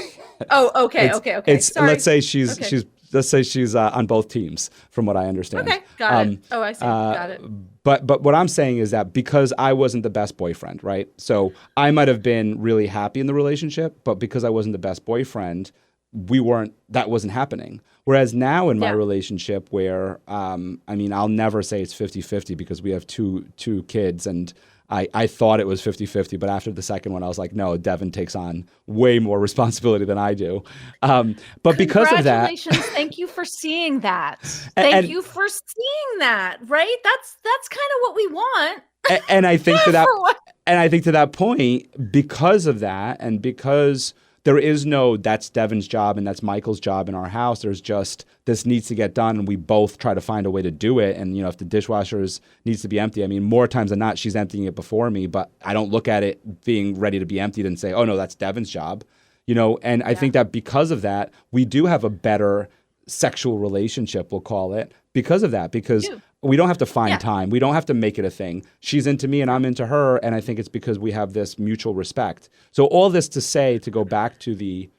Oh, okay, It's okay, okay. it's Sorry. Okay. let's say she's on both teams, from what I understand. Okay, got it. Oh, I see. Got it. But what I'm saying is that because I wasn't the best boyfriend, right? So I might have been really happy in the relationship, but because I wasn't the best boyfriend, that wasn't happening. Whereas now in my Yeah. relationship where, I'll never say it's 50-50 because we have two kids, and I thought it was 50-50, but after the second one, I was like, no, Devin takes on way more responsibility than I do. But because of that, Congratulations. Thank you for seeing that. And- Thank you for seeing that, right? That's kind of what we want. and I think to that, For what- and I think to that point, because of that, and because there is no that's Devin's job and that's Michael's job in our house. There's just this needs to get done, and we both try to find a way to do it. And if the dishwasher needs to be empty, I mean, more times than not, she's emptying it before me. But I don't look at it being ready to be emptied and say, "Oh no, that's Devin's job," And I think that because of that, we do have a better sexual relationship, we'll call it, because of that. Because we don't have to find Yeah. time. We don't have to make it a thing. She's into me and I'm into her. And I think it's because we have this mutual respect. So all this to say, to go back to the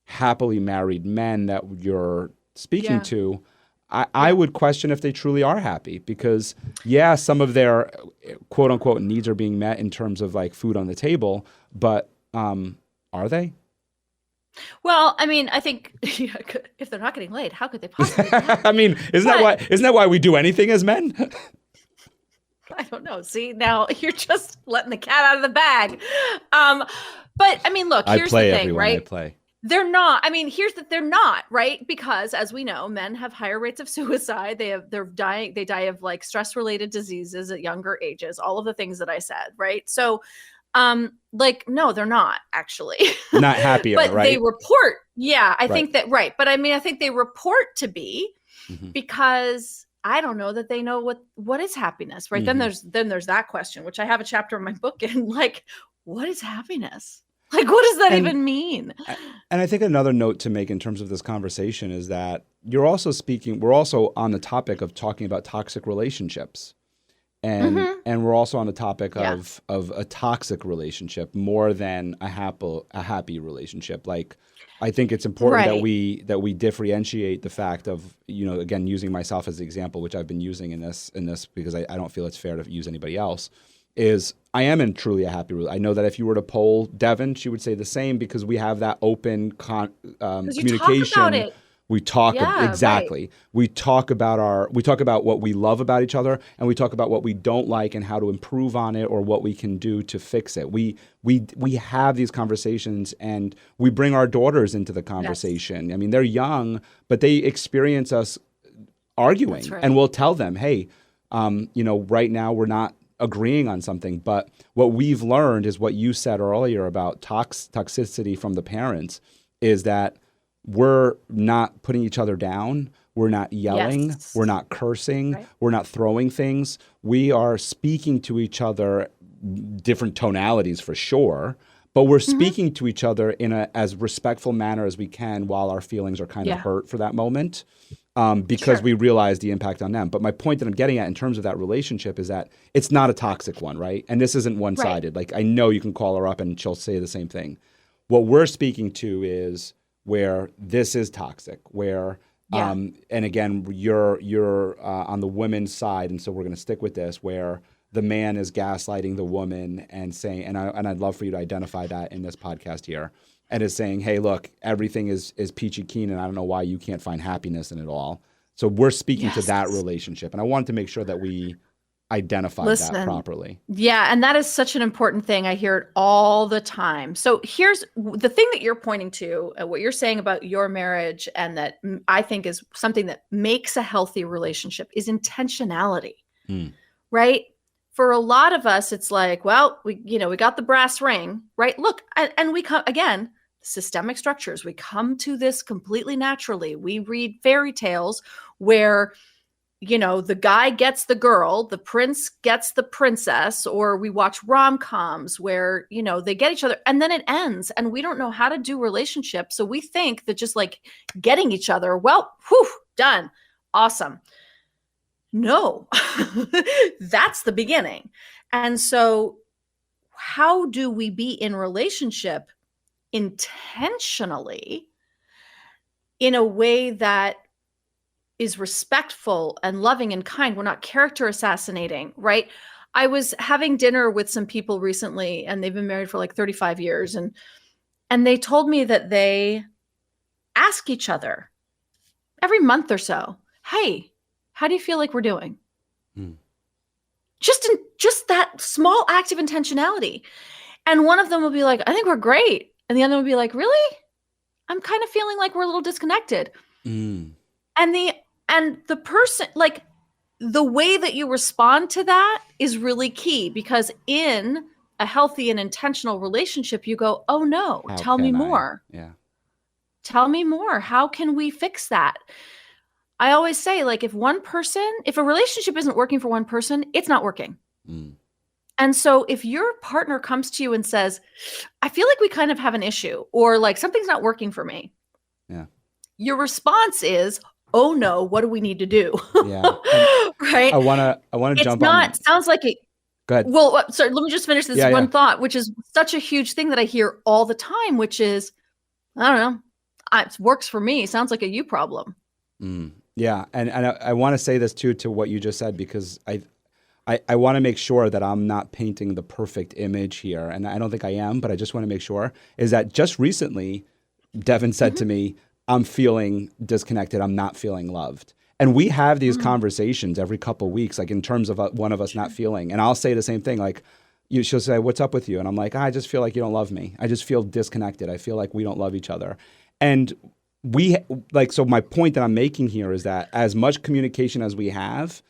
happily married men that you're speaking to, I would question if they truly are happy because, some of their quote unquote needs are being met in terms of like food on the table, but are they? Well, I mean, I think if they're not getting laid, how could they possibly be happy? I mean, isn't that why we do anything as men? I don't know. See, now you're just letting the cat out of the bag. But I mean, look, here's the thing, right? I play. They're not. I mean, they're not, right? Because as we know, men have higher rates of suicide. They die of like stress-related diseases at younger ages, all of the things that I said, right? So no, they're not actually. Not happier, but right? They report. Yeah, I think that, right. But I mean, I think they report to be because I don't know that they know what is happiness, right? Then there's that question, which I have a chapter in my book in, like, what is happiness? Like, what does that even mean? And I think another note to make in terms of this conversation is that we're also on the topic of talking about toxic relationships. And we're also on the topic of a toxic relationship more than a happy relationship. Like, I think it's important that we differentiate the fact of, again, using myself as the example, which I've been using in this because I don't feel it's fair to use anybody else, is I am in truly a happy relationship. I know that if you were to poll Devin, she would say the same because we have that open communication. Talk about it. We talk exactly. Right. We talk about what we love about each other, and we talk about what we don't like and how to improve on it or what we can do to fix it. We have these conversations, and we bring our daughters into the conversation. Yes. I mean, they're young, but they experience us arguing, and we'll tell them, "Hey, right now we're not agreeing on something, but what we've learned is what you said earlier about toxicity from the parents is that we're not putting each other down. We're not yelling. Yes. We're not cursing. Right. We're not throwing things. We are speaking to each other, different tonalities for sure, but we're speaking to each other in as respectful manner as we can while our feelings are kind of hurt for that moment because we realize the impact on them. But my point that I'm getting at in terms of that relationship is that it's not a toxic one, right? And this isn't one-sided. Right. Like, I know you can call her up and she'll say the same thing. What we're speaking to is where this is toxic, where, and again, you're on the women's side, and so we're going to stick with this, where the man is gaslighting the woman and saying, and I'd love for you to identify that in this podcast here, and is saying, hey, look, everything is peachy keen, and I don't know why you can't find happiness in it all. So we're speaking to that relationship, and I wanted to make sure that we identify that properly. Yeah, and that is such an important thing. I hear it all the time. So here's the thing that you're pointing to, what you're saying about your marriage, and that I think is something that makes a healthy relationship is intentionality, right? For a lot of us, it's like, well, we got the brass ring, right? Look, and we come, again, systemic structures. We come to this completely naturally. We read fairy tales where the guy gets the girl, the prince gets the princess, or we watch rom-coms where, they get each other and then it ends and we don't know how to do relationships. So we think that just like getting each other, well, done. Awesome. No, that's the beginning. And so how do we be in relationship intentionally in a way that is respectful and loving and kind? We're not character assassinating, right? I was having dinner with some people recently, and they've been married for like 35 years. And they told me that they ask each other every month or so, hey, how do you feel like we're doing? Just that small act of intentionality. And one of them will be like, I think we're great. And the other will be like, really? I'm kind of feeling like we're a little disconnected. And the person, like, the way that you respond to that is really key, because in a healthy and intentional relationship, you go, oh no, tell me more. Yeah. Tell me more. How can we fix that? I always say, like, if a relationship isn't working for one person, it's not working. And so if your partner comes to you and says, I feel like we kind of have an issue, or like something's not working for me. Yeah. Your response is, oh no, what do we need to do? Yeah. Right. I want to It's jump on. not, sounds like it. Go ahead. Well, sorry, let me just finish this Yeah. thought, which is such a huge thing that I hear all the time, which is, I don't know, it works for me. Sounds like a you problem. Yeah. And I want to say this too, to what you just said, because I want to make sure that I'm not painting the perfect image here. And I don't think I am, but I just want to make sure is that just recently, Devin said to me, I'm feeling disconnected. I'm not feeling loved. And we have these conversations every couple of weeks, like in terms of one of us not feeling. And I'll say the same thing, like she'll say, what's up with you? And I'm like, I just feel like you don't love me. I just feel disconnected. I feel like we don't love each other. And so my point that I'm making here is that as much communication as we have,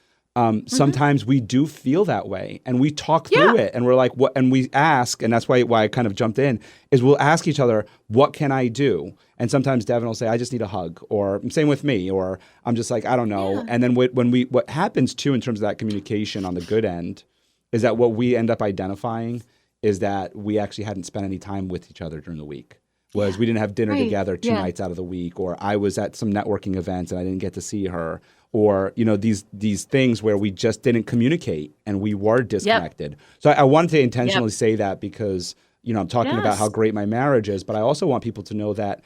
sometimes we do feel that way, and we talk through it, and we're like, what? And we ask, and that's why I kind of jumped in, is we'll ask each other, what can I do? And sometimes Devin will say, I just need a hug, or same with me, or I'm just like, I don't know. And then what happens too in terms of that communication on the good end is that what we end up identifying is that we actually hadn't spent any time with each other during the week. Was we didn't have dinner together 2 nights out of the week, or I was at some networking events and I didn't get to see her, or these things where we just didn't communicate and we were disconnected. So I wanted to intentionally say that because I'm talking about how great my marriage is, but I also want people to know that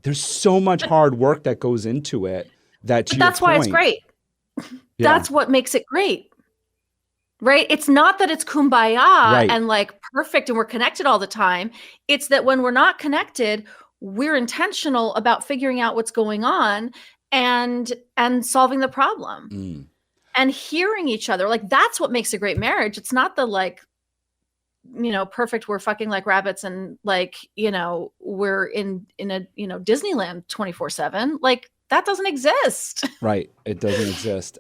there's so much hard work that goes into it. But that's why it's great. That's what makes it great. Right? It's not that it's kumbaya and like perfect and we're connected all the time. It's that when we're not connected, we're intentional about figuring out what's going on and solving the problem and hearing each other. Like that's what makes a great marriage. It's not the like, perfect, we're fucking like rabbits and like, we're in a, Disneyland 24/7. Like that doesn't exist. Right. It doesn't exist.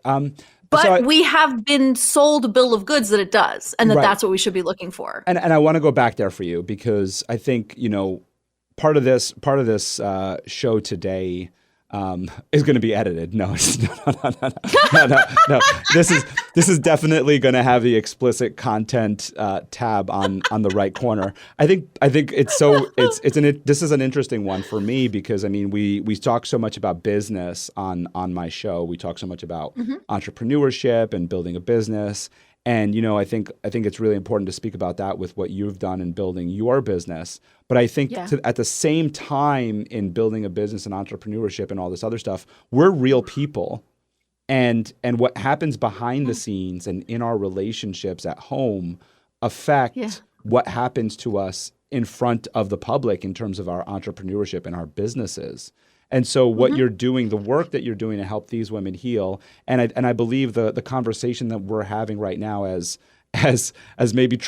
But we have been sold a bill of goods that it does, and that's what we should be looking for. And I want to go back there for you because I think part of this show today is going to be edited. No. This is definitely going to have the explicit content tab on the right corner. I think this is an interesting one for me because I mean we talk so much about business on my show. We talk so much about entrepreneurship and building a business. And, I think it's really important to speak about that with what you've done in building your business. But I think at the same time in building a business and entrepreneurship and all this other stuff, we're real people. And what happens behind the scenes and in our relationships at home affect what happens to us in front of the public in terms of our entrepreneurship and our businesses. And so what you're doing, the work that you're doing to help these women heal, and I believe the conversation that we're having right now as maybe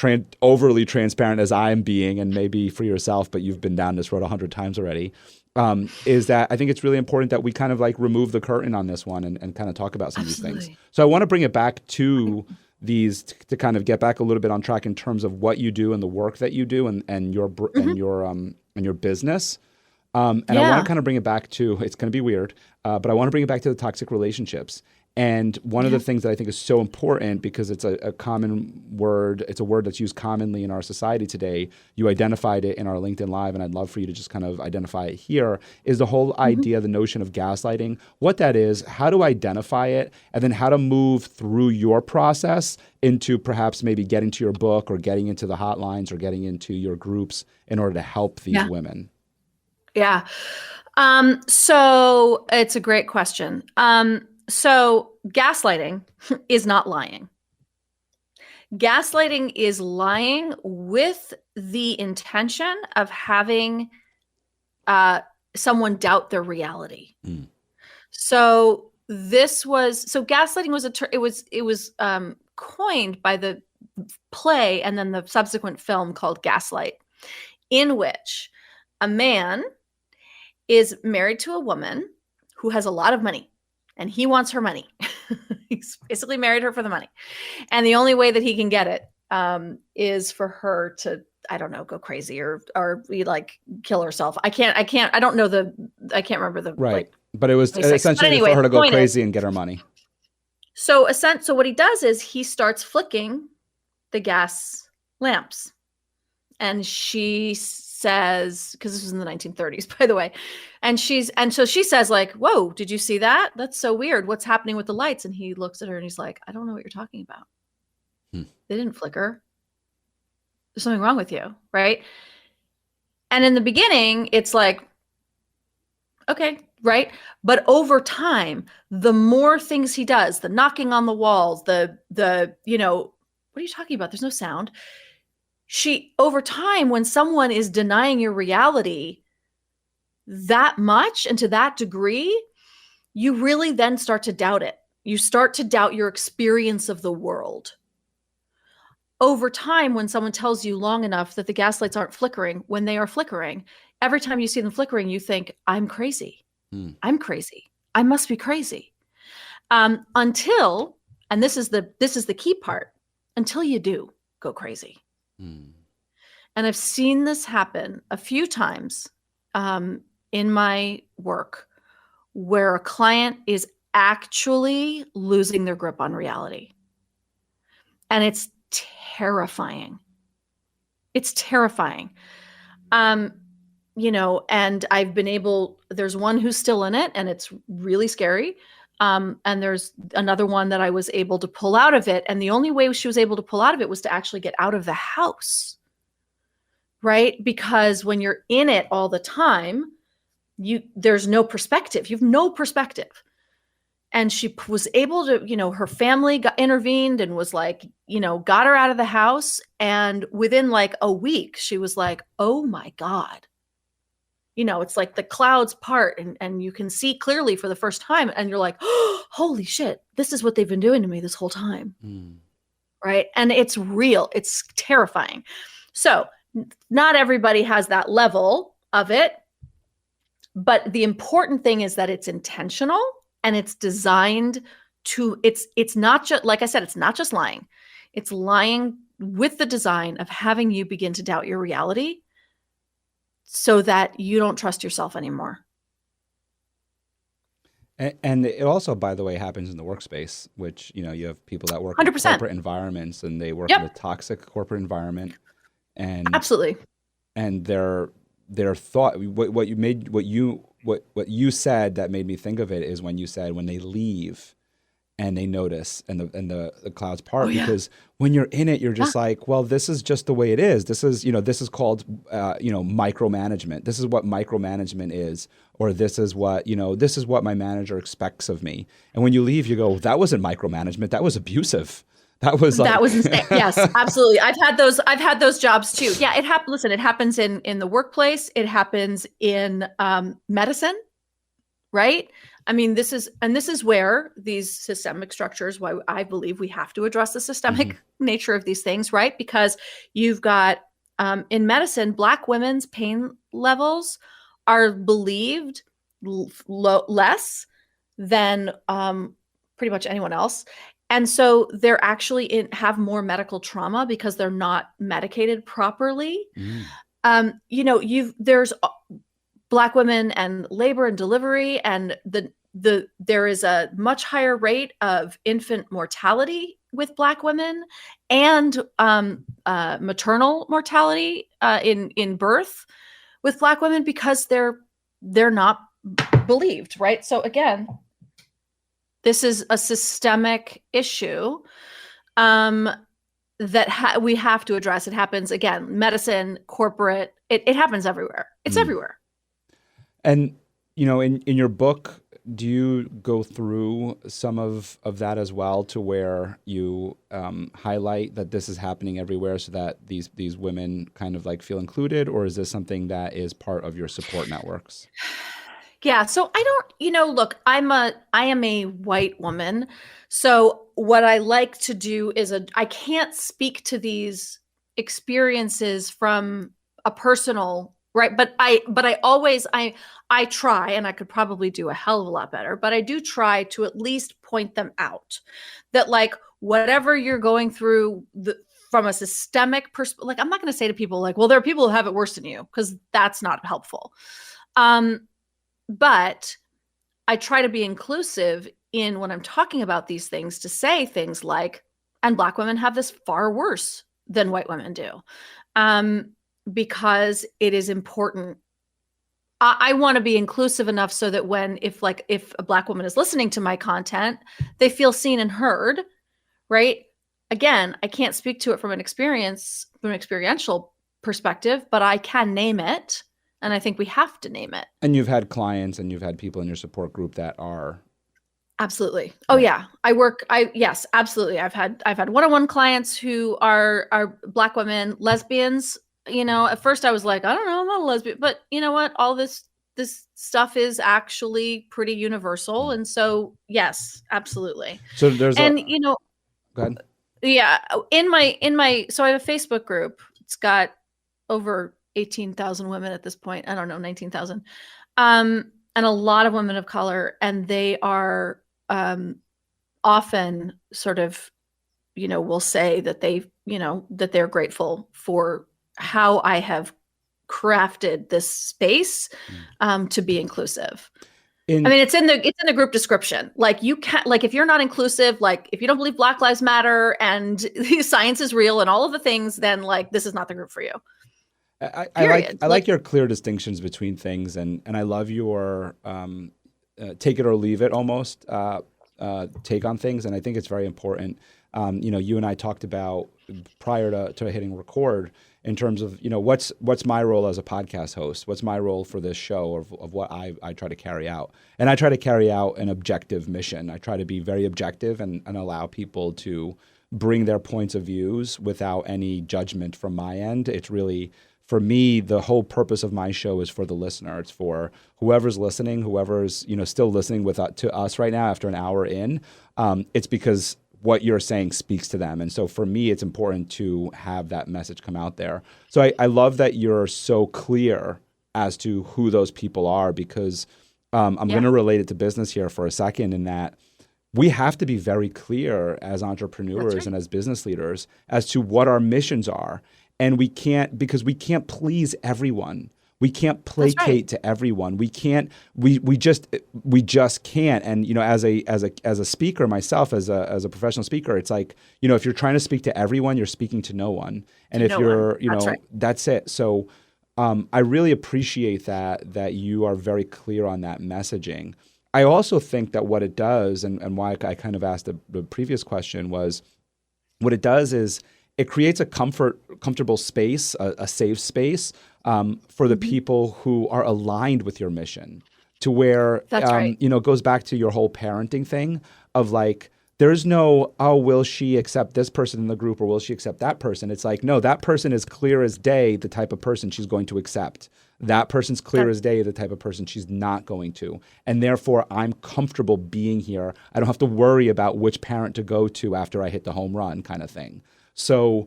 overly transparent as I'm being, and maybe for yourself, but you've been down this road 100 times already, is that I think it's really important that we kind of like remove the curtain on this one and kind of talk about some of these things. So I want to bring it back to these to kind of get back a little bit on track in terms of what you do and the work that you do and your business. I want to kind of bring it back to, it's going to be weird, but I want to bring it back to the toxic relationships. And one of the things that I think is so important because it's a common word, it's a word that's used commonly in our society today. You identified it in our LinkedIn Live, and I'd love for you to just kind of identify it here, is the whole idea, the notion of gaslighting, what that is, how to identify it, and then how to move through your process into perhaps maybe getting to your book or getting into the hotlines or getting into your groups in order to help these women. Yeah. So it's a great question. So gaslighting is not lying. Gaslighting is lying with the intention of having someone doubt their reality. So gaslighting was it was coined by the play and then the subsequent film called Gaslight, in which a man is married to a woman who has a lot of money and he wants her money. He's basically married her for the money. And the only way that he can get it is for her to, I don't know, go crazy or like kill herself. I can't remember the right. Like, but it was essentially for her to go crazy and get her money. So what he does is he starts flicking the gas lamps, and she says, because this was in the 1930s, by the way, and so she says, like, whoa, did you see that? That's so weird. What's happening with the lights? And he looks at her and he's like, I don't know what you're talking about. They didn't flicker. There's something wrong with you, right? And in the beginning, it's like, okay, right? But over time, the more things he does, the knocking on the walls, the what are you talking about? There's no sound. Over time, when someone is denying your reality that much and to that degree, you really then start to doubt it. You start to doubt your experience of the world. Over time, when someone tells you long enough that the gas lights aren't flickering, when they are flickering, every time you see them flickering, you think, I'm crazy. I'm crazy. I must be crazy. Until, and this is the key part, until you do go crazy. And I've seen this happen a few times in my work where a client is actually losing their grip on reality. And it's terrifying. It's terrifying. And I've been there's one who's still in it and it's really scary. And there's another one that I was able to pull out of it. And the only way she was able to pull out of it was to actually get out of the house. Right? Because when you're in it all the time, there's no perspective. You have no perspective. And she was able to, her family intervened and was like, got her out of the house. And within like a week, she was like, oh my God. It's like the clouds part and you can see clearly for the first time. And you're like, oh, holy shit, this is what they've been doing to me this whole time. Right? And it's real. It's terrifying. So not everybody has that level of it. But the important thing is that it's intentional. And it's designed to, it's not just, like I said, it's not just lying. It's lying with the design of having you begin to doubt your reality so that you don't trust yourself anymore. And it also, by the way, happens in the workspace, which, you have people that work 100%. in corporate environments and they work in a toxic corporate environment. And absolutely. And their thought, what you said that made me think of it is when you said when they leave and they notice and the clouds part, because when you're in it, you're just like, well, this is just the way it is. This is, this is called, micromanagement. This is what micromanagement is, or this is what my manager expects of me. And when you leave, you go, that wasn't micromanagement. That was abusive. That was insane. Yes, absolutely. I've had those jobs too. Yeah, it happens. Listen, it happens in the workplace. It happens in medicine, right? I mean, this is where these systemic structures, why I believe we have to address the systemic nature of these things, right? Because you've got in medicine, Black women's pain levels are believed less than pretty much anyone else. And so they're actually have more medical trauma because they're not medicated properly. There's Black women and labor and delivery, and there is a much higher rate of infant mortality with Black women and maternal mortality in birth with Black women because they're not believed, right? So again, this is a systemic issue that we have to address. It happens, again, medicine, corporate, it happens everywhere. It's everywhere. And, in your book, do you go through some of that as well to where you highlight that this is happening everywhere so that these women kind of like feel included, or is this something that is part of your support networks? Yeah. So I don't, look, I am a white woman. So what I like to do is I can't speak to these experiences from a personal, right. But I try, and I could probably do a hell of a lot better, but I do try to at least point them out that like, whatever you're going through from a systemic perspective, like, I'm not going to say to people like, well, there are people who have it worse than you, because that's not helpful. But I try to be inclusive in when I'm talking about these things to say things like, and Black women have this far worse than white women do. because it is important. I want to be inclusive enough so that if a Black woman is listening to my content, they feel seen and heard, right? Again, I can't speak to it from an experiential perspective, but I can name it. And I think we have to name it. And you've had clients and you've had people in your support group that are. Absolutely. Oh yeah. Yes, absolutely. I've had one-on-one clients who are Black women, lesbians. At first I was like, I don't know, I'm not a lesbian, but you know what? All this stuff is actually pretty universal. And so, yes, absolutely. So there's go ahead. Yeah. So I have a Facebook group. It's got over 18,000 women at this point. I don't know, 19,000. And a lot of women of color, and they are often sort of, will say that that they're grateful for how I have crafted this space to be inclusive. It's in the group description. Like you can't, like if you're not inclusive, like if you don't believe Black Lives Matter and science is real and all of the things, then like this is not the group for you. I like your clear distinctions between things, and I love your take it or leave it almost take on things, and I think it's very important. You and I talked about prior to hitting record in terms of what's my role as a podcast host, what's my role for this show of what I try to carry out, and I try to carry out an objective mission. I try to be very objective and allow people to bring their points of views without any judgment from my end. It's really, for me, the whole purpose of my show is for the listener. It's for whoever's listening, whoever's still listening to us right now after an hour in. It's because what you're saying speaks to them, and so for me, it's important to have that message come out there. So I love that you're so clear as to who those people are, because I'm going to relate it to business here for a second, in that we have to be very clear as entrepreneurs and as business leaders as to what our missions are. And we can't please everyone. We can't placate to everyone. We can't. We just can't. And as a speaker myself, as a professional speaker, it's like if you're trying to speak to everyone, you're speaking to no one. And if you're that's it. So I really appreciate that you are very clear on that messaging. I also think that what it does, and why I kind of asked the previous question, was what it does is it creates a comfortable space, a safe space for the people who are aligned with your mission, to where, it goes back to your whole parenting thing of like, there's no, will she accept this person in the group or will she accept that person? It's like, no, that person is clear as day the type of person she's going to accept. That person's clear as day the type of person she's not going to. And therefore, I'm comfortable being here. I don't have to worry about which parent to go to after I hit the home run, kind of thing. So,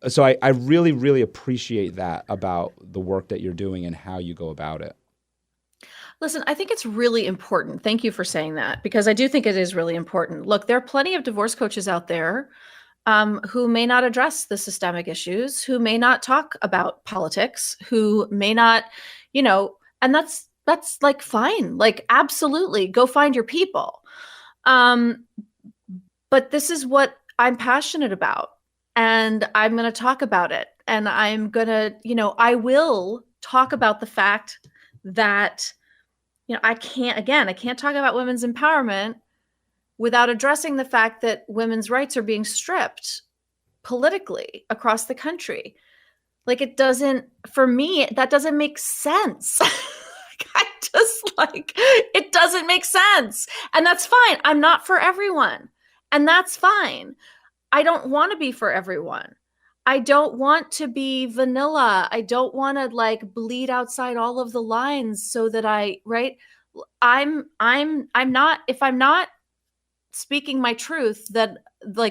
So I really, really appreciate that about the work that you're doing and how you go about it. Listen, I think it's really important. Thank you for saying that, because I do think it is really important. Look, there are plenty of divorce coaches out there who may not address the systemic issues, who may not talk about politics, who may not, and that's like fine. Like, absolutely, go find your people. But this is what I'm passionate about, and I'm going to talk about it. And I'm going to, I will talk about the fact that, I can't talk about women's empowerment without addressing the fact that women's rights are being stripped politically across the country. Like, for me, that doesn't make sense. It doesn't make sense. And that's fine. I'm not for everyone. And that's fine. I don't want to be for everyone. I don't want to be vanilla. I don't want to bleed outside all of the lines so that I'm not, if I'm not speaking my truth, then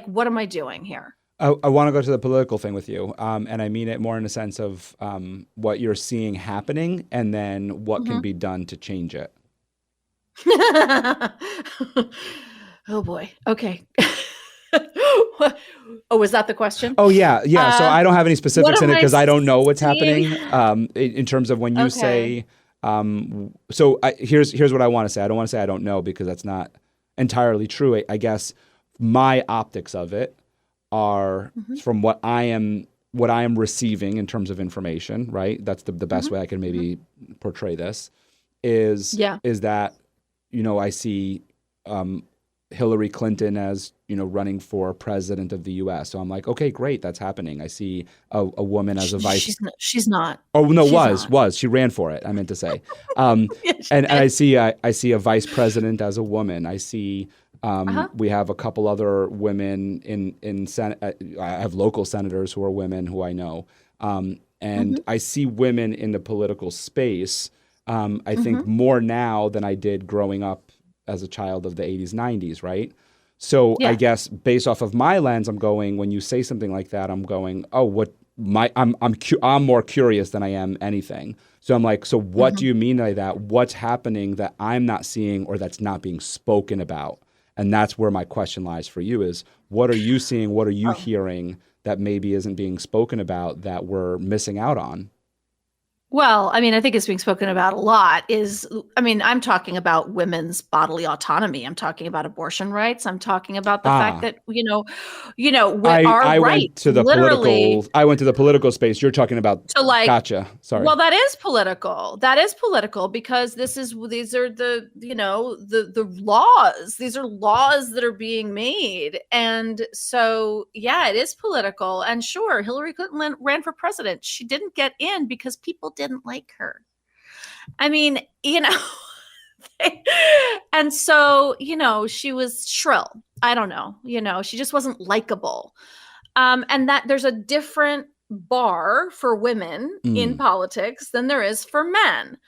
what am I doing here? I want to go to the political thing with you. And I mean it more in the sense of what you're seeing happening and then what can be done to change it. Oh boy. Okay. Oh, was that the question? Oh yeah. So I don't have any specifics in it because I don't know what's happening in terms of when you say. Here's what I want to say. I don't want to say I don't know, because that's not entirely true. I guess my optics of it are from what I am what I am receiving in terms of information, right? That's the best Mhm. way I can Mhm. maybe portray this is Yeah. that, I see um, Hillary Clinton as, running for president of the US. So I'm like, okay, great, that's happening. I see a woman as a vice. She's not. Oh no, She's not. she ran for it. I meant to say, um, Yeah, she and did. I see a vice president as a woman. I see Uh-huh. we have a couple other women in Senate. I have local senators who are women who I know, and Mhm. I see women in the political space. I think Mhm. more now than I did growing up as a child of the 80s, 90s, right? So I Yeah. guess based off of my lens, I'm going, when you say something like that, I'm going, oh, I'm more curious than I am anything. So I'm like, so what do Mhm. you mean by that? What's happening that I'm not seeing or that's not being spoken about? And that's where my question lies for you is, what are you seeing? What are you Oh. hearing that maybe isn't being spoken about that we're missing out on? Well, I mean, I think it's being spoken about a lot I'm talking about women's bodily autonomy. I'm talking about abortion rights. I'm talking about the fact Ah, that, our rights literally I went to the political space. You're talking about, to like gotcha. Sorry. well, that is political. That is political because these are the laws. These are laws that are being made. And so, yeah, it is political. And sure, Hillary Clinton ran for president. She didn't get in because people didn't like her. I mean, and so, she was shrill. I don't know, she just wasn't likable. And that there's a different bar for women in Mm. politics than there is for men.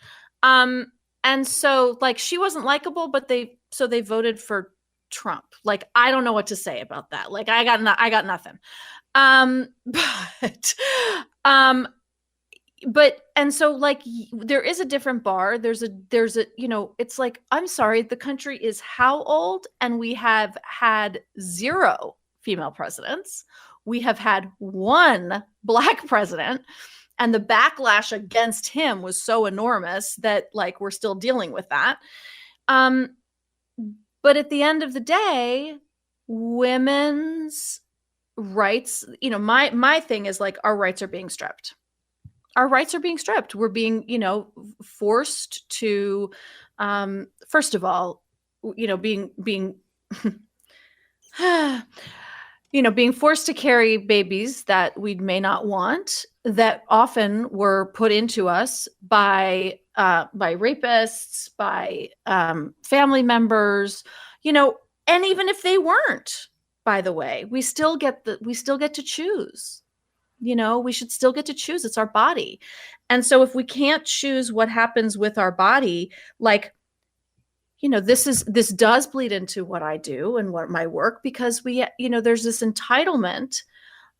Um, and so like she wasn't likable, but they voted for Trump. Like I don't know what to say about that. Like I got nothing. But um and so like there is a different bar. There's a it's like I'm sorry, the country is how old, and we have had zero female presidents. We have had one black president, and the backlash against him was so enormous that like we're still dealing with that. um but at the end of the day, women's rights, my thing is like our rights are being stripped. Our rights are being stripped. We're being, forced to, first of all, being, being forced to carry babies that we may not want, that often were put into us by rapists, by family members, and even if they weren't, by the way, we still get to choose. We should still get to choose. It's our body. And so if we can't choose what happens with our body, like, this does bleed into what I do and what my work, because there's this entitlement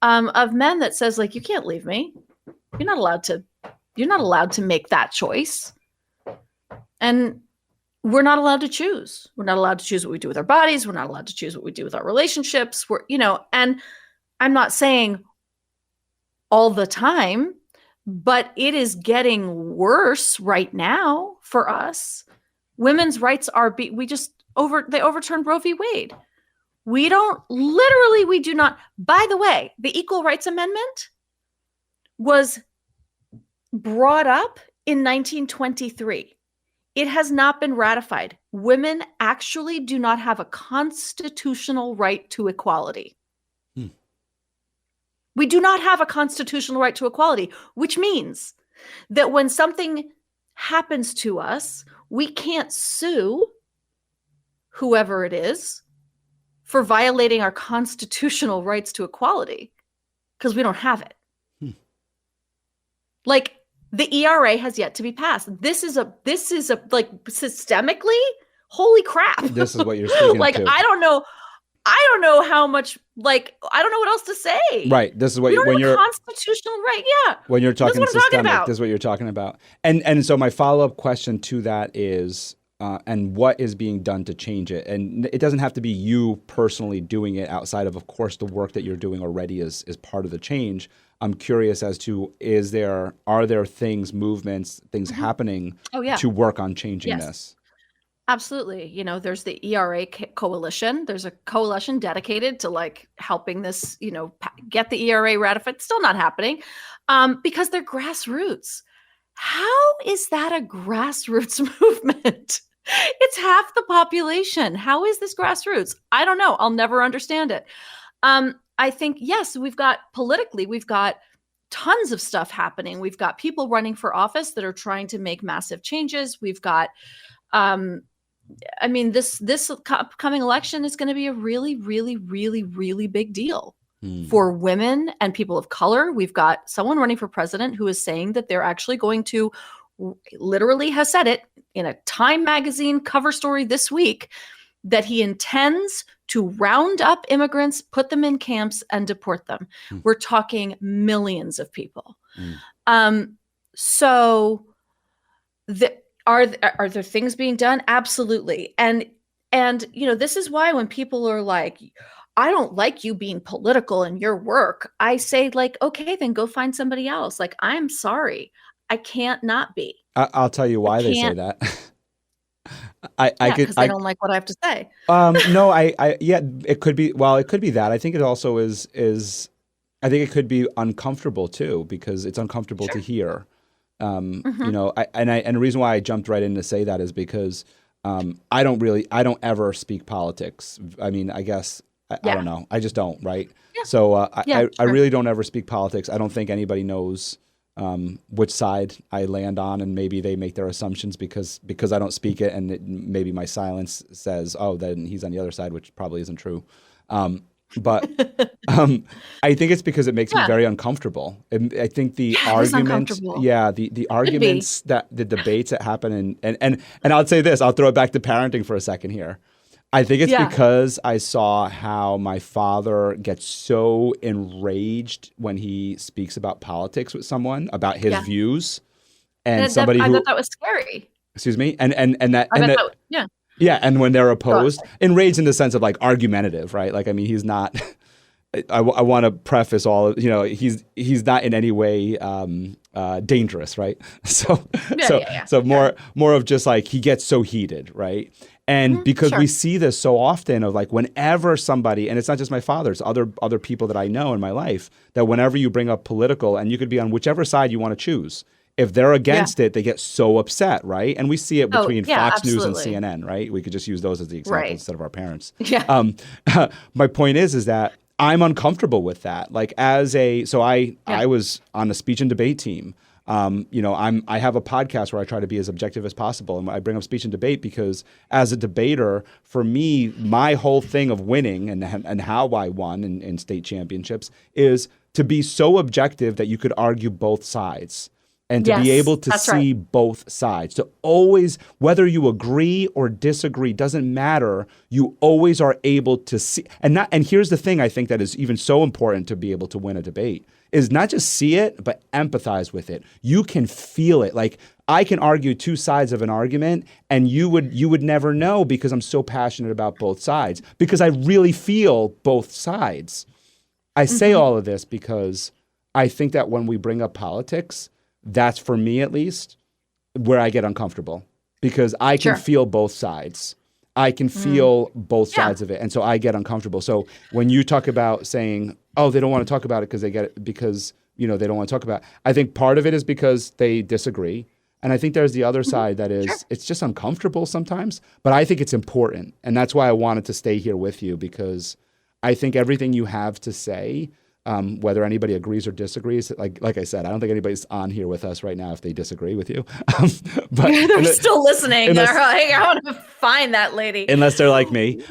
of men that says like, you can't leave me. You're not allowed to, you're not allowed to make that choice. And we're not allowed to choose. We're not allowed to choose what we do with our bodies. We're not allowed to choose what we do with our relationships. And I'm not saying all the time, but it is getting worse right now for us. Women's rights they overturned Roe v. Wade. We do not. By the way, the Equal Rights Amendment was brought up in 1923. It has not been ratified. Women actually do not have a constitutional right to equality. We do not have a constitutional right to equality, which means that when something happens to us, we can't sue whoever it is for violating our constitutional rights to equality because we don't have it. Like the ERA has yet to be passed. This is a like systemically, holy crap. This is what you're speaking like to. I don't know how much, like, I don't know what else to say. Right. This is what we don't when have a you're constitutional right. Yeah. when you're This is talking what I'm talking systemic, about. this is what you're talking about. And so my follow-up question to that is, and what is being done to change it? And it doesn't have to be you personally doing it outside of course, the work that you're doing already is part of the change. I'm curious as to, are there things, movements, things happening Oh yeah. to work on changing Yes. this? Absolutely. There's the ERA coalition. There's a coalition dedicated to like helping this, get the ERA ratified. Still not happening because they're grassroots. How is that a grassroots movement? It's half the population. How is this grassroots? I don't know. I'll never understand it. I think, yes, we've got tons of stuff happening. We've got people running for office that are trying to make massive changes. We've got this upcoming election is going to be a really, really, really, really big deal for women and people of color. We've got someone running for president who is saying that they're actually going to, literally has said it in a Time magazine cover story this week, that he intends to round up immigrants, put them in camps, and deport them. We're talking millions of people. So are there things being done? Absolutely. And this is why when people are like, I don't like you being political in your work, I say like, okay, then go find somebody else. Like, I'm sorry, I can't not be. I'll tell you why they say that. Because I don't like what I have to say. No, it could be. Well, it could be that. I think it also is. I think it could be uncomfortable too, because it's uncomfortable to hear. And the reason why I jumped right in to say that is because I don't ever speak politics. I mean, I guess I don't know. I just don't. Right. Yeah. So I really don't ever speak politics. I don't think anybody knows which side I land on, and maybe they make their assumptions because I don't speak it, and maybe my silence says, oh, then he's on the other side, which probably isn't true. But I think it's because it makes me very uncomfortable. And I think the arguments, the arguments that the debates that happen, and I'll say this, I'll throw it back to parenting for a second here. I think it's because I saw how my father gets so enraged when he speaks about politics with someone, about his views, and somebody I who thought that was scary. Excuse me, and when they're opposed, enraged in the sense of like argumentative, right? Like, I mean, he's not. I want to preface all of, he's not in any way dangerous, right? So more of just like he gets so heated, right? And because we see this so often of like whenever somebody, and it's not just my father, it's other people that I know in my life, that whenever you bring up political, and you could be on whichever side you want to choose, if they're against it, they get so upset, right? And we see it between Fox News and CNN, right? We could just use those as the example instead of our parents. Yeah. My point is that I'm uncomfortable with that. Like I was on the speech and debate team. I have a podcast where I try to be as objective as possible, and I bring up speech and debate because as a debater, for me, my whole thing of winning and how I won in state championships is to be so objective that you could argue both sides. And to be able to see both sides, to always, whether you agree or disagree, doesn't matter. You always are able to see, and here's the thing I think that is even so important to be able to win a debate is not just see it, but empathize with it. You can feel it. Like I can argue two sides of an argument, and you would never know because I'm so passionate about both sides because I really feel both sides. I say all of this because I think that when we bring up politics, that's for me at least where I get uncomfortable because I can feel both sides. I can feel both sides of it. And so I get uncomfortable. So when you talk about saying, oh, they don't want to talk about it because they get it because, they don't want to talk about it. I think part of it is because they disagree. And I think there's the other side that is, it's just uncomfortable sometimes, but I think it's important. And that's why I wanted to stay here with you because I think everything you have to say, whether anybody agrees or disagrees, like I said, I don't think anybody's on here with us right now if they disagree with you. But they're still listening. They're like, I want to find that lady. Unless they're like me.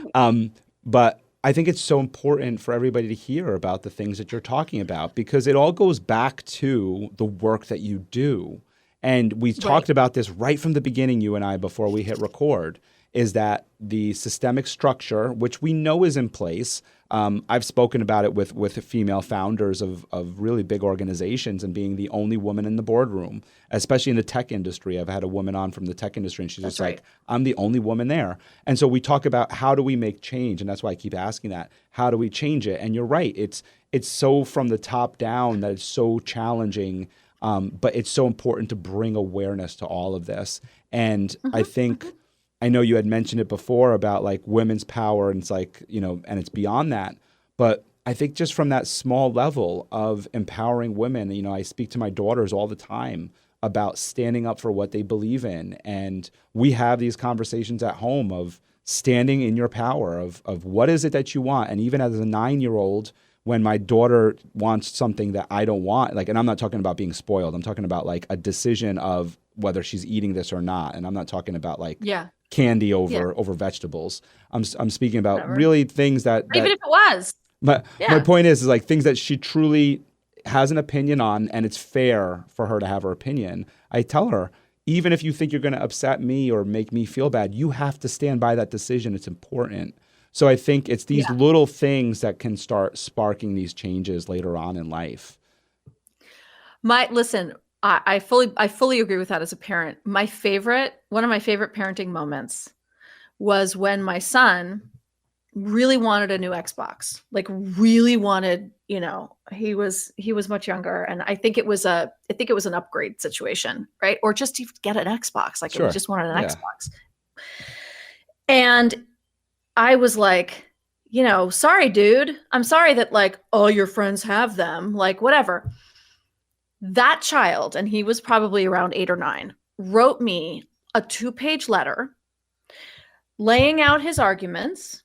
But I think it's so important for everybody to hear about the things that you're talking about because it all goes back to the work that you do. And we talked about this right from the beginning, you and I, before we hit record, is that the systemic structure, which we know is in place, I've spoken about it with female founders of really big organizations and being the only woman in the boardroom, especially in the tech industry. I've had a woman on from the tech industry and she's just like, I'm the only woman there. And so we talk about how do we make change? And that's why I keep asking that. How do we change it? And you're right. It's so from the top down that it's so challenging, but it's so important to bring awareness to all of this. And I think I know you had mentioned it before about like women's power, and it's like, and it's beyond that. But I think just from that small level of empowering women, I speak to my daughters all the time about standing up for what they believe in. And we have these conversations at home of standing in your power of what is it that you want. And even as a 9-year-old, when my daughter wants something that I don't want, like, and I'm not talking about being spoiled, I'm talking about like a decision of whether she's eating this or not. And I'm not talking about like candy over vegetables. I'm speaking about really things that even if it was. My point is like things that she truly has an opinion on, and it's fair for her to have her opinion. I tell her, even if you think you're going to upset me or make me feel bad, you have to stand by that decision. It's important. So I think it's these little things that can start sparking these changes later on in life. Listen, I fully agree with that as a parent. One of my favorite parenting moments was when my son really wanted a new Xbox, like really wanted, he was much younger. And I think it was an upgrade situation, right? Or just to get an Xbox. Like he just wanted an Xbox. And I was like, sorry, dude, I'm sorry that like all your friends have them, like whatever. That child, and he was probably around 8 or 9, wrote me a 2-page letter laying out his arguments,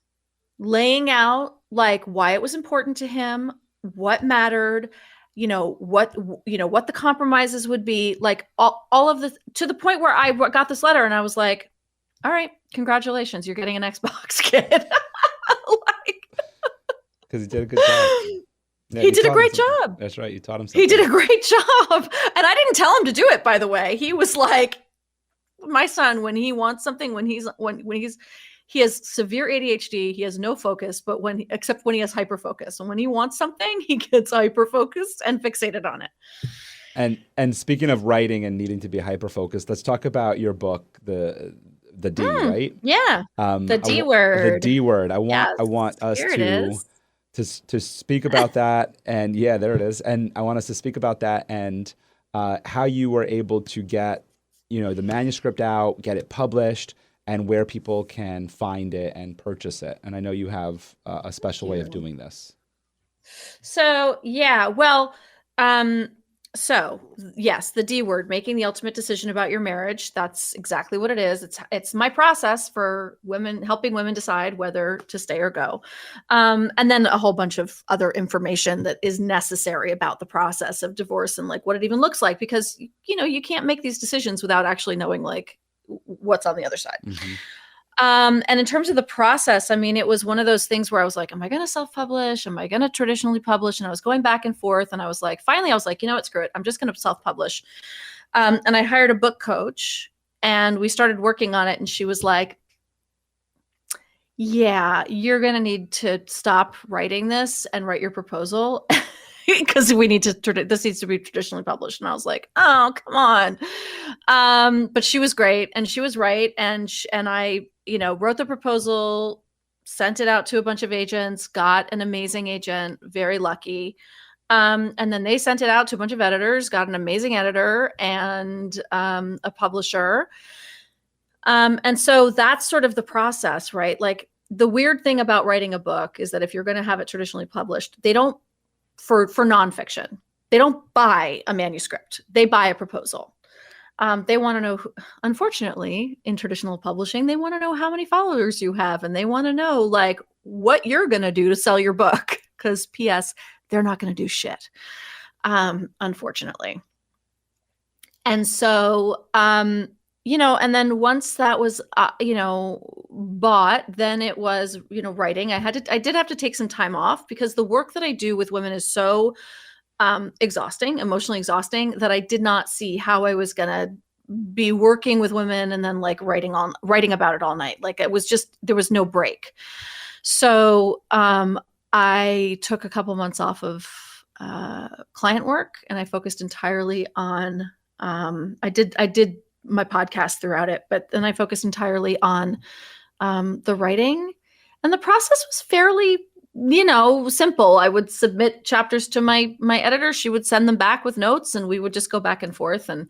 laying out like why it was important to him, what mattered, what the compromises would be, like all of the, to the point where I got this letter and I was like, all right, congratulations, you're getting an Xbox, kid. Because he did a good job. Yeah, he did a great job. That's right. You taught him something. He did a great job. And I didn't tell him to do it, by the way. He was like, my son, when he wants something, when he has severe ADHD, he has no focus, but except when he has hyperfocus. And when he wants something, he gets hyperfocused and fixated on it. And speaking of writing and needing to be hyperfocused, let's talk about your book, the D, right? Yeah. The D word. The D word. I want us to speak about that. And there it is. And I want us to speak about that and how you were able to get, the manuscript out, get it published, and where people can find it and purchase it. And I know you have a special way of doing this. So, so yes, the D word, making the ultimate decision about your marriage. That's exactly what it is. It's my process for women, helping women decide whether to stay or go. And then a whole bunch of other information that is necessary about the process of divorce and like what it even looks like, because, you can't make these decisions without actually knowing like what's on the other side. Mm-hmm. And in terms of the process, I mean, it was one of those things where I was like, am I going to self-publish? Am I going to traditionally publish? And I was going back and forth. And I was like, finally, I was like, screw it. I'm just going to self-publish. And I hired a book coach and we started working on it. And she was like, yeah, you're going to need to stop writing this and write your proposal because this needs to be traditionally published. And I was like, oh, come on. But she was great and she was right. And I, wrote the proposal, sent it out to a bunch of agents, got an amazing agent, very lucky. And then they sent it out to a bunch of editors, got an amazing editor and a publisher. And so that's sort of the process, right? Like the weird thing about writing a book is that if you're going to have it traditionally published, they don't, for nonfiction, they don't buy a manuscript. They buy a proposal. They want to know, unfortunately, in traditional publishing, they want to know how many followers you have. And they want to know like what you're going to do to sell your book. Because P.S., they're not going to do shit, unfortunately. And so, and then once that was, bought, then it was, writing. I did have to take some time off because the work that I do with women is so exhausting, emotionally exhausting, that I did not see how I was going to be working with women and then like writing about it all night. Like it was just, there was no break. So, I took a couple months off of, client work and I focused entirely on, I did my podcast throughout it, but then I focused entirely on, the writing, and the process was fairly, simple. I would submit chapters to my editor. She would send them back with notes and we would just go back and forth. And,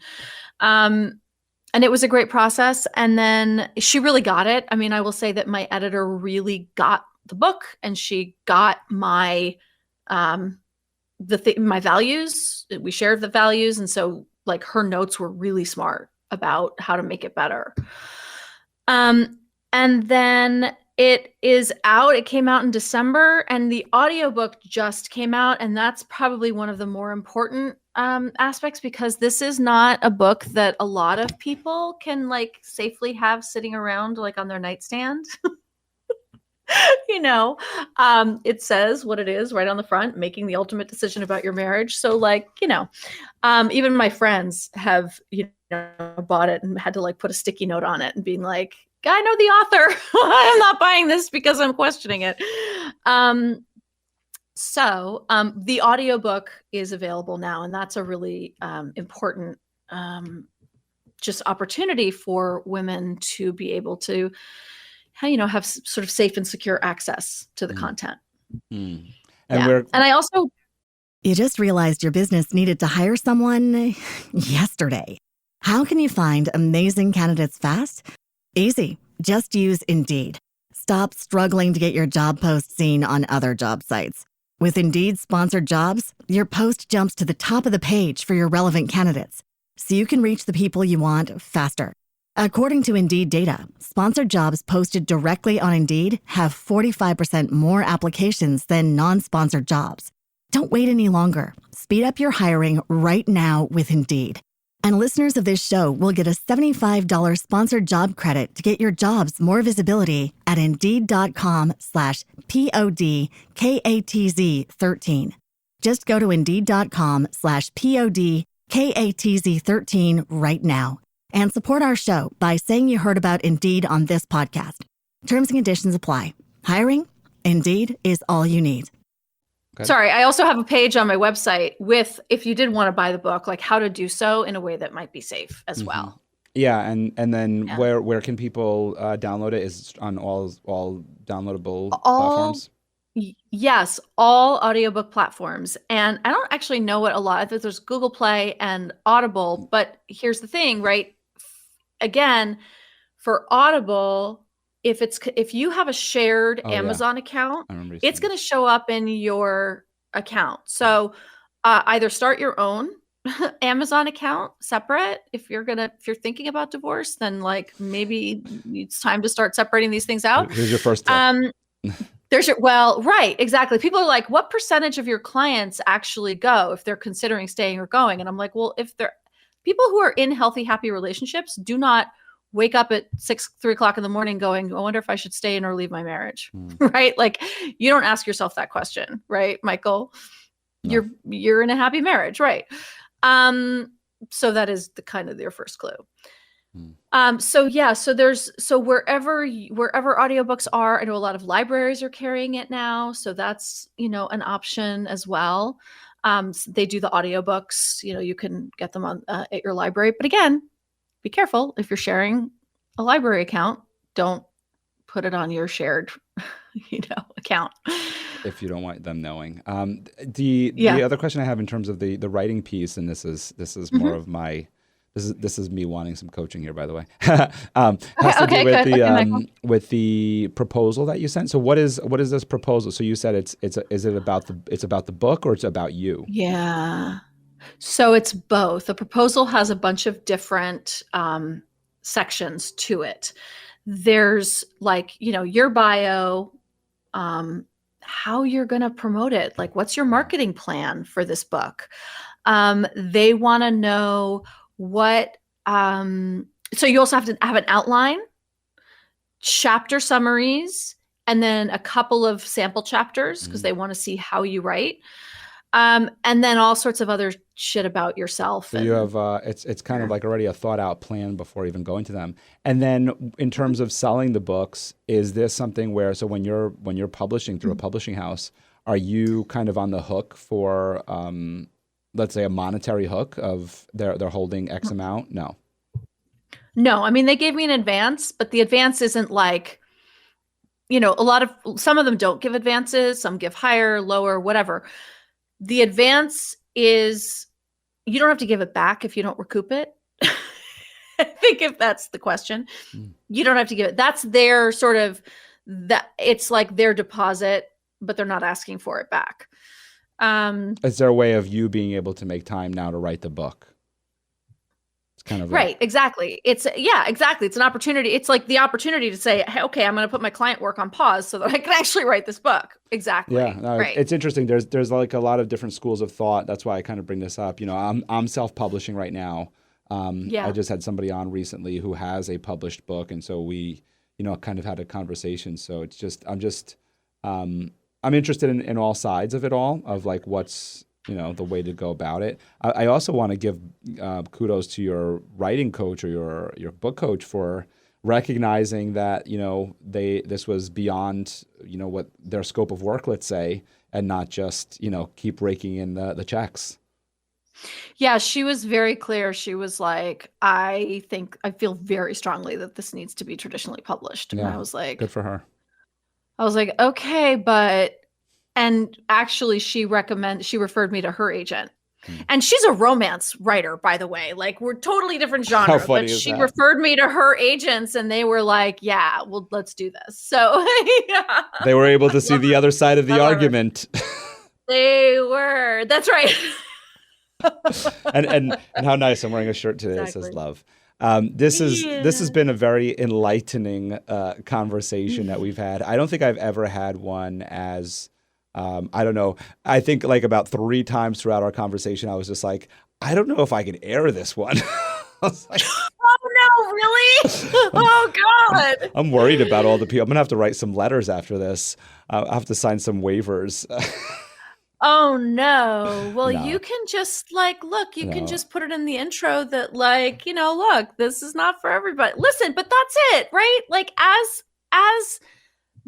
And it was a great process. And then she really got it. I mean, I will say that my editor really got the book, and she got my my values. We shared the values, and so like her notes were really smart about how to make it better. And then it is out. It came out in December, and the audiobook just came out, and that's probably one of the more important aspects, because this is not a book that a lot of people can like safely have sitting around like on their nightstand. It says what it is right on the front, making the ultimate decision about your marriage. So like, even my friends have, bought it and had to like put a sticky note on it and being like, I know the author. I'm not buying this because I'm questioning it. So the audiobook is available now, and that's a really important just opportunity for women to be able to, have sort of safe and secure access to the content. And And I also... You just realized your business needed to hire someone yesterday. How can you find amazing candidates fast? Easy. Just use Indeed. Stop struggling to get your job post seen on other job sites. With Indeed sponsored jobs, your post jumps to the top of the page for your relevant candidates, so you can reach the people you want faster. According to Indeed data, sponsored jobs posted directly on Indeed have 45% more applications than non-sponsored jobs. Don't wait any longer. Speed up your hiring right now with Indeed. And listeners of this show will get a $75 sponsored job credit to get your jobs more visibility at Indeed.com/PODKATZ13. Just go to Indeed.com/PODKATZ13 right now and support our show by saying you heard about Indeed on this podcast. Terms and conditions apply. Hiring? Indeed is all you need. Okay. Sorry, I also have a page on my website with, if you did want to buy the book, like how to do so in a way that might be safe as well. Yeah, and then where can people download it? Is it on all downloadable platforms? Yes, all audiobook platforms. And I don't actually know what a lot of it. There's Google Play and Audible, but here's the thing, right? Again, for Audible, if you have a shared Amazon account, it's going to show up in your account. So either start your own Amazon account separate. If you're thinking about divorce, then like maybe it's time to start separating these things out. Here's your first tip. Right, exactly. People are like, what percentage of your clients actually go if they're considering staying or going? And I'm like, well, if they're people who are in healthy, happy relationships do not wake up at 3 o'clock in the morning going, I wonder if I should stay in or leave my marriage. Right? Like you don't ask yourself that question, right, Michael? No. You're in a happy marriage, right? So that is the kind of their first clue. So wherever audiobooks are, I know a lot of libraries are carrying it now. So that's, an option as well. They do the audiobooks, you can get them on at your library. But again, be careful if you're sharing a library account, don't put it on your shared, account. If you don't want them knowing. The other question I have in terms of the writing piece, and this is more of my, this is me wanting some coaching here, by the way. Has to do with the proposal that you sent. So what is this proposal? So you said is it about the book or it's about you? Yeah. So it's both. The proposal has a bunch of different sections to it. There's like, your bio, how you're going to promote it. Like, what's your marketing plan for this book? They want to know what, so you also have to have an outline, chapter summaries, and then a couple of sample chapters because they want to see how you write. And then all sorts of other shit about yourself. So you have it's kind of like already a thought out plan before even going to them. And then in terms of selling the books, is this something where when you're publishing through a publishing house, are you kind of on the hook for let's say a monetary hook of they're holding X amount? No. No, I mean they gave me an advance, but the advance isn't like, some of them don't give advances, some give higher, lower, whatever. The advance is, you don't have to give it back if you don't recoup it. I think if that's the question, you don't have to give it. That's their sort of, that it's like their deposit, but they're not asking for it back. Is there a way of you being able to make time now to write the book? It's kind of right. Exactly. Exactly. It's an opportunity. It's like the opportunity to say, hey, okay, I'm going to put my client work on pause so that I can actually write this book. Exactly. Yeah. No, right. It's interesting. There's like a lot of different schools of thought. That's why I kind of bring this up. I'm self-publishing right now. I just had somebody on recently who has a published book. And so we, kind of had a conversation. So it's just, I'm interested in all sides of it all, of like what's, the way to go about it. I also want to give kudos to your writing coach or your book coach for recognizing that, this was beyond, what their scope of work, let's say, and not just, keep raking in the checks. Yeah, she was very clear. She was like, I feel very strongly that this needs to be traditionally published. Yeah, and I was like, good for her. I was like, okay, and actually she referred me to her agent. And she's a romance writer, by the way. Like, we're totally different genre. But she referred me to her agents and they were like, yeah, well, let's do this. So yeah. They were able to see the other side of the argument. They were. That's right. and how nice. I'm wearing a shirt today that says love. This has been a very enlightening conversation that we've had. I don't think I've ever had one as I don't know. I think like about 3 times throughout our conversation, I was just like, I don't know if I can air this one. I was like, oh no, really? Oh God. I'm worried about all the people. I'm gonna have to write some letters after this. I'll have to sign some waivers. Oh no. Well, you can just you can just put it in the intro that look, this is not for everybody. Listen, but that's it, right? Like as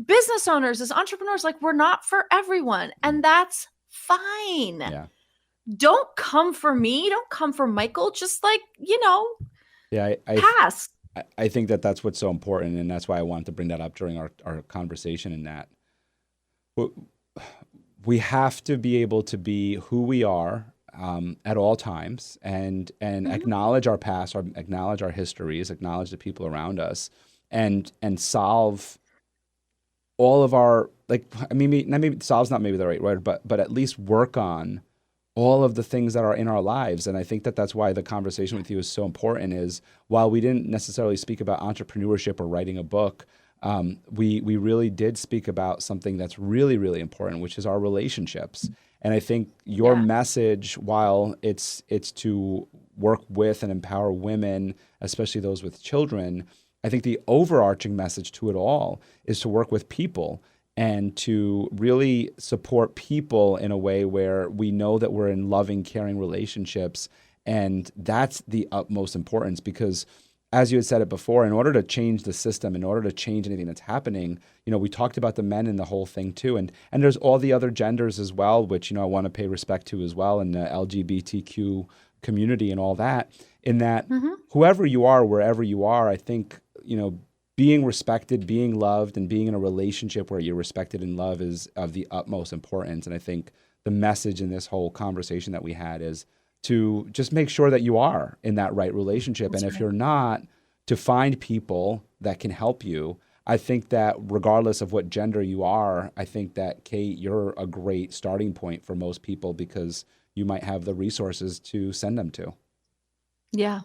business owners, as entrepreneurs, like we're not for everyone, and that's fine. Yeah. Don't come for me. Don't come for Michael. Just yeah, pass. I think that's what's so important, and that's why I wanted to bring that up during our conversation. In that, we have to be able to be who we are at all times, and acknowledge our past, or acknowledge our histories, acknowledge the people around us, and solve all of our maybe solve's not maybe the right word, but at least work on all of the things that are in our lives. And I think that's why the conversation with you is so important. Is while we didn't necessarily speak about entrepreneurship or writing a book, we really did speak about something that's really, really important, which is our relationships. And I think your message, while it's to work with and empower women, especially those with children, I think the overarching message to it all is to work with people and to really support people in a way where we know that we're in loving, caring relationships. And that's the utmost importance, because as you had said it before, in order to change the system, in order to change anything that's happening, we talked about the men in the whole thing too. And there's all the other genders as well, which, I want to pay respect to as well, and the LGBTQ community and all that, in that whoever you are, wherever you are, I think, being respected, being loved, and being in a relationship where you're respected and loved is of the utmost importance. And I think the message in this whole conversation that we had is to just make sure that you are in that right relationship. That's and if you're not, to find people that can help you. I think that regardless of what gender you are, I think that, Kate, you're a great starting point for most people, because you might have the resources to send them to. Yeah.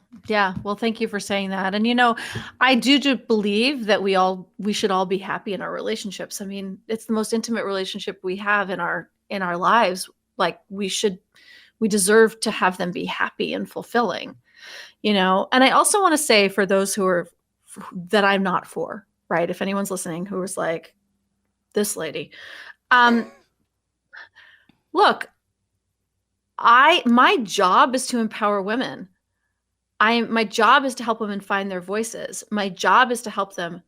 Well, thank you for saying that. And, I do believe that we should all be happy in our relationships. I mean, it's the most intimate relationship we have in our lives. Like we deserve to have them be happy and fulfilling, And I also want to say, for those that I'm not for, right? If anyone's listening who is like, this lady, look, my job is to empower women. My job is to help women find their voices. My job is to help them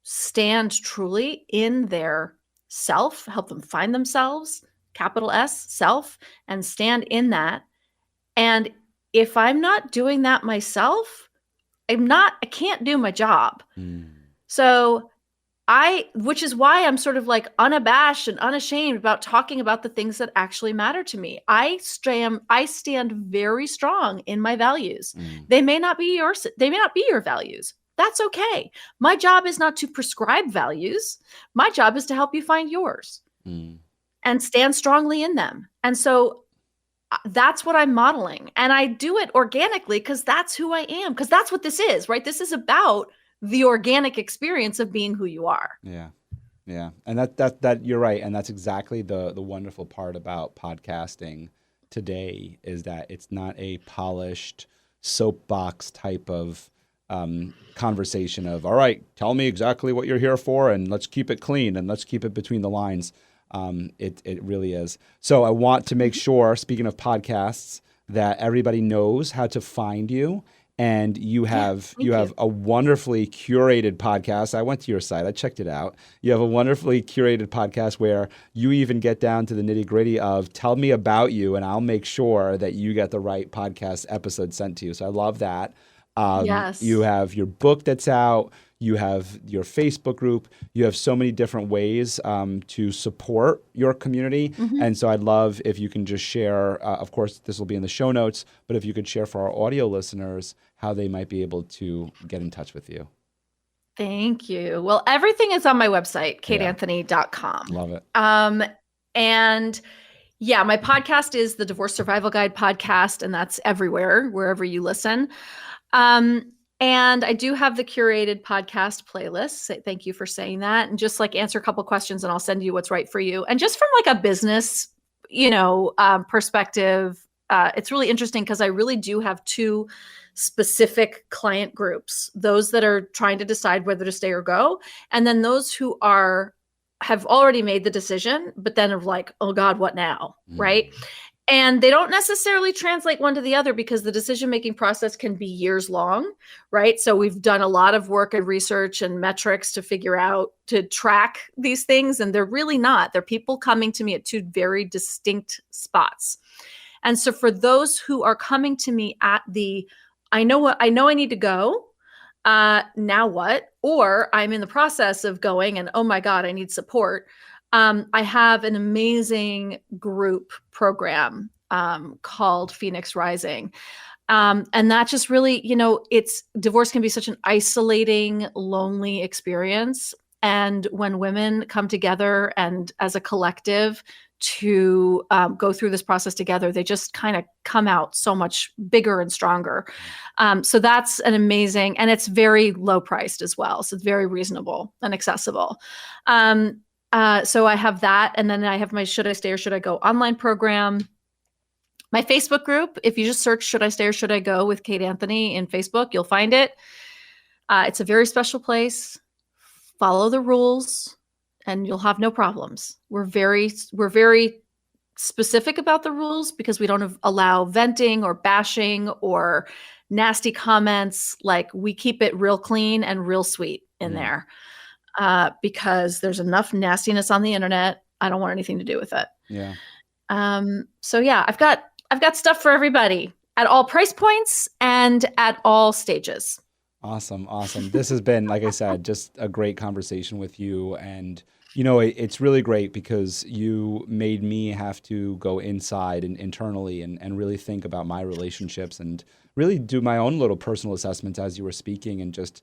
stand truly in their self, help them find themselves, capital S, self, and stand in that. And if I'm not doing that myself, I can't do my job. So which is why I'm sort of like unabashed and unashamed about talking about the things that actually matter to me. I stand very strong in my values. They may not be your values. That's okay. My job is not to prescribe values. My job is to help you find yours and stand strongly in them. And so that's what I'm modeling. And I do it organically because that's who I am, because that's what this is, right? This is about the organic experience of being who you are. Yeah. Yeah. And that you're right. And that's exactly the wonderful part about podcasting today, is that it's not a polished soapbox type of conversation of, all right, tell me exactly what you're here for and let's keep it clean and let's keep it between the lines. It really is. So I want to make sure, speaking of podcasts, that everybody knows how to find you. And you have a wonderfully curated podcast. I went to your site. I checked it out. You have a wonderfully curated podcast where you even get down to the nitty-gritty of tell me about you, and I'll make sure that you get the right podcast episode sent to you. So I love that. Yes. You have your book that's out. You have your Facebook group. You have so many different ways to support your community. And so I'd love if you can just share, of course, this will be in the show notes, but if you could share for our audio listeners how they might be able to get in touch with you. Thank you. Well, everything is on my website, kateanthony.com. Love it. And yeah, my podcast is the Divorce Survival Guide podcast, and that's everywhere, wherever you listen. And I do have the curated podcast playlist. Thank you for saying that. And just like answer a couple questions and I'll send you what's right for you. And just from like a business, perspective, it's really interesting because I really do have two specific client groups, those that are trying to decide whether to stay or go. And then those who have already made the decision, but then are like, oh God, what now? Right. And they don't necessarily translate one to the other because the decision-making process can be years long, right? So we've done a lot of work and research and metrics to track these things, and they're really not. They're people coming to me at two very distinct spots. And so for those who are coming to me at I know I need to go, now what? Or I'm in the process of going and, oh my God, I need support. I have an amazing group program called Phoenix Rising. And that just really, divorce can be such an isolating, lonely experience. And when women come together and as a collective to go through this process together, they just kind of come out so much bigger and stronger. So that's an amazing, and it's very low priced as well. So it's very reasonable and accessible. So I have that. And then I have my Should I Stay or Should I Go online program. My Facebook group, if you just search Should I Stay or Should I Go with Kate Anthony in Facebook, you'll find it. It's a very special place. Follow the rules and you'll have no problems. We're very specific about the rules because we don't allow venting or bashing or nasty comments. Like, we keep it real clean and real sweet in there. Because there's enough nastiness on the internet. I don't want anything to do with it. Yeah. So yeah, I've got stuff for everybody at all price points and at all stages. Awesome. This has been, like I said, just a great conversation with you. And, it's really great because you made me have to go inside and internally and really think about my relationships and really do my own little personal assessments as you were speaking and just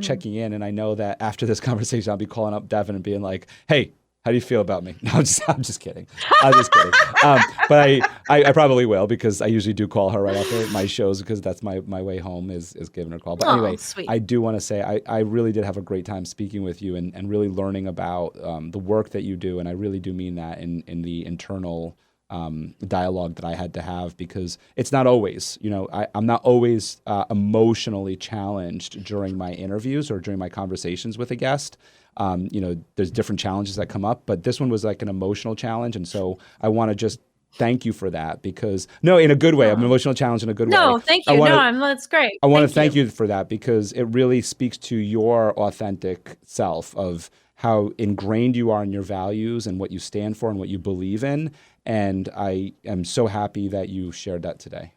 checking in. And I know that after this conversation, I'll be calling up Devin and being like, hey, how do you feel about me? No, I'm just kidding. But I probably will, because I usually do call her right after my shows, because that's my way home is giving her a call. But anyway, sweet. I do want to say I really did have a great time speaking with you and really learning about the work that you do. And I really do mean that in the internal dialogue that I had to have, because it's not always, I'm not always emotionally challenged during my interviews or during my conversations with a guest. There's different challenges that come up, but this one was like an emotional challenge. And so I want to just thank you for that, because in a good way, an emotional challenge in a good way. No, thank you. That's great. I want to thank you for that, because it really speaks to your authentic self of how ingrained you are in your values and what you stand for and what you believe in. And I am so happy that you shared that today.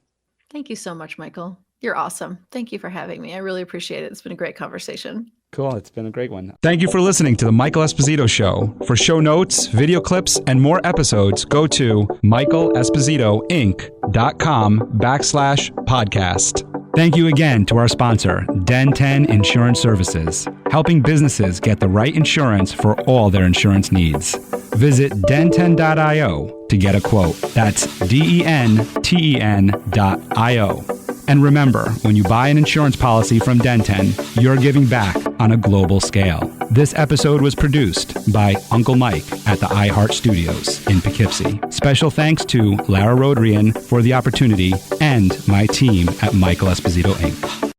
Thank you so much, Michael. You're awesome. Thank you for having me. I really appreciate it. It's been a great conversation. Cool. It's been a great one. Thank you for listening to The Michael Esposito Show. For show notes, video clips, and more episodes, go to michaelespositoinc.com/podcast. Thank you again to our sponsor, Den 10 Insurance Services, helping businesses get the right insurance for all their insurance needs. Visit den10.io to get a quote. That's DENTEN.io. And remember, when you buy an insurance policy from Den 10, you're giving back on a global scale. This episode was produced by Uncle Mike at the iHeart Studios in Poughkeepsie. Special thanks to Lara Rodrian for the opportunity and my team at Michael Esposito Inc.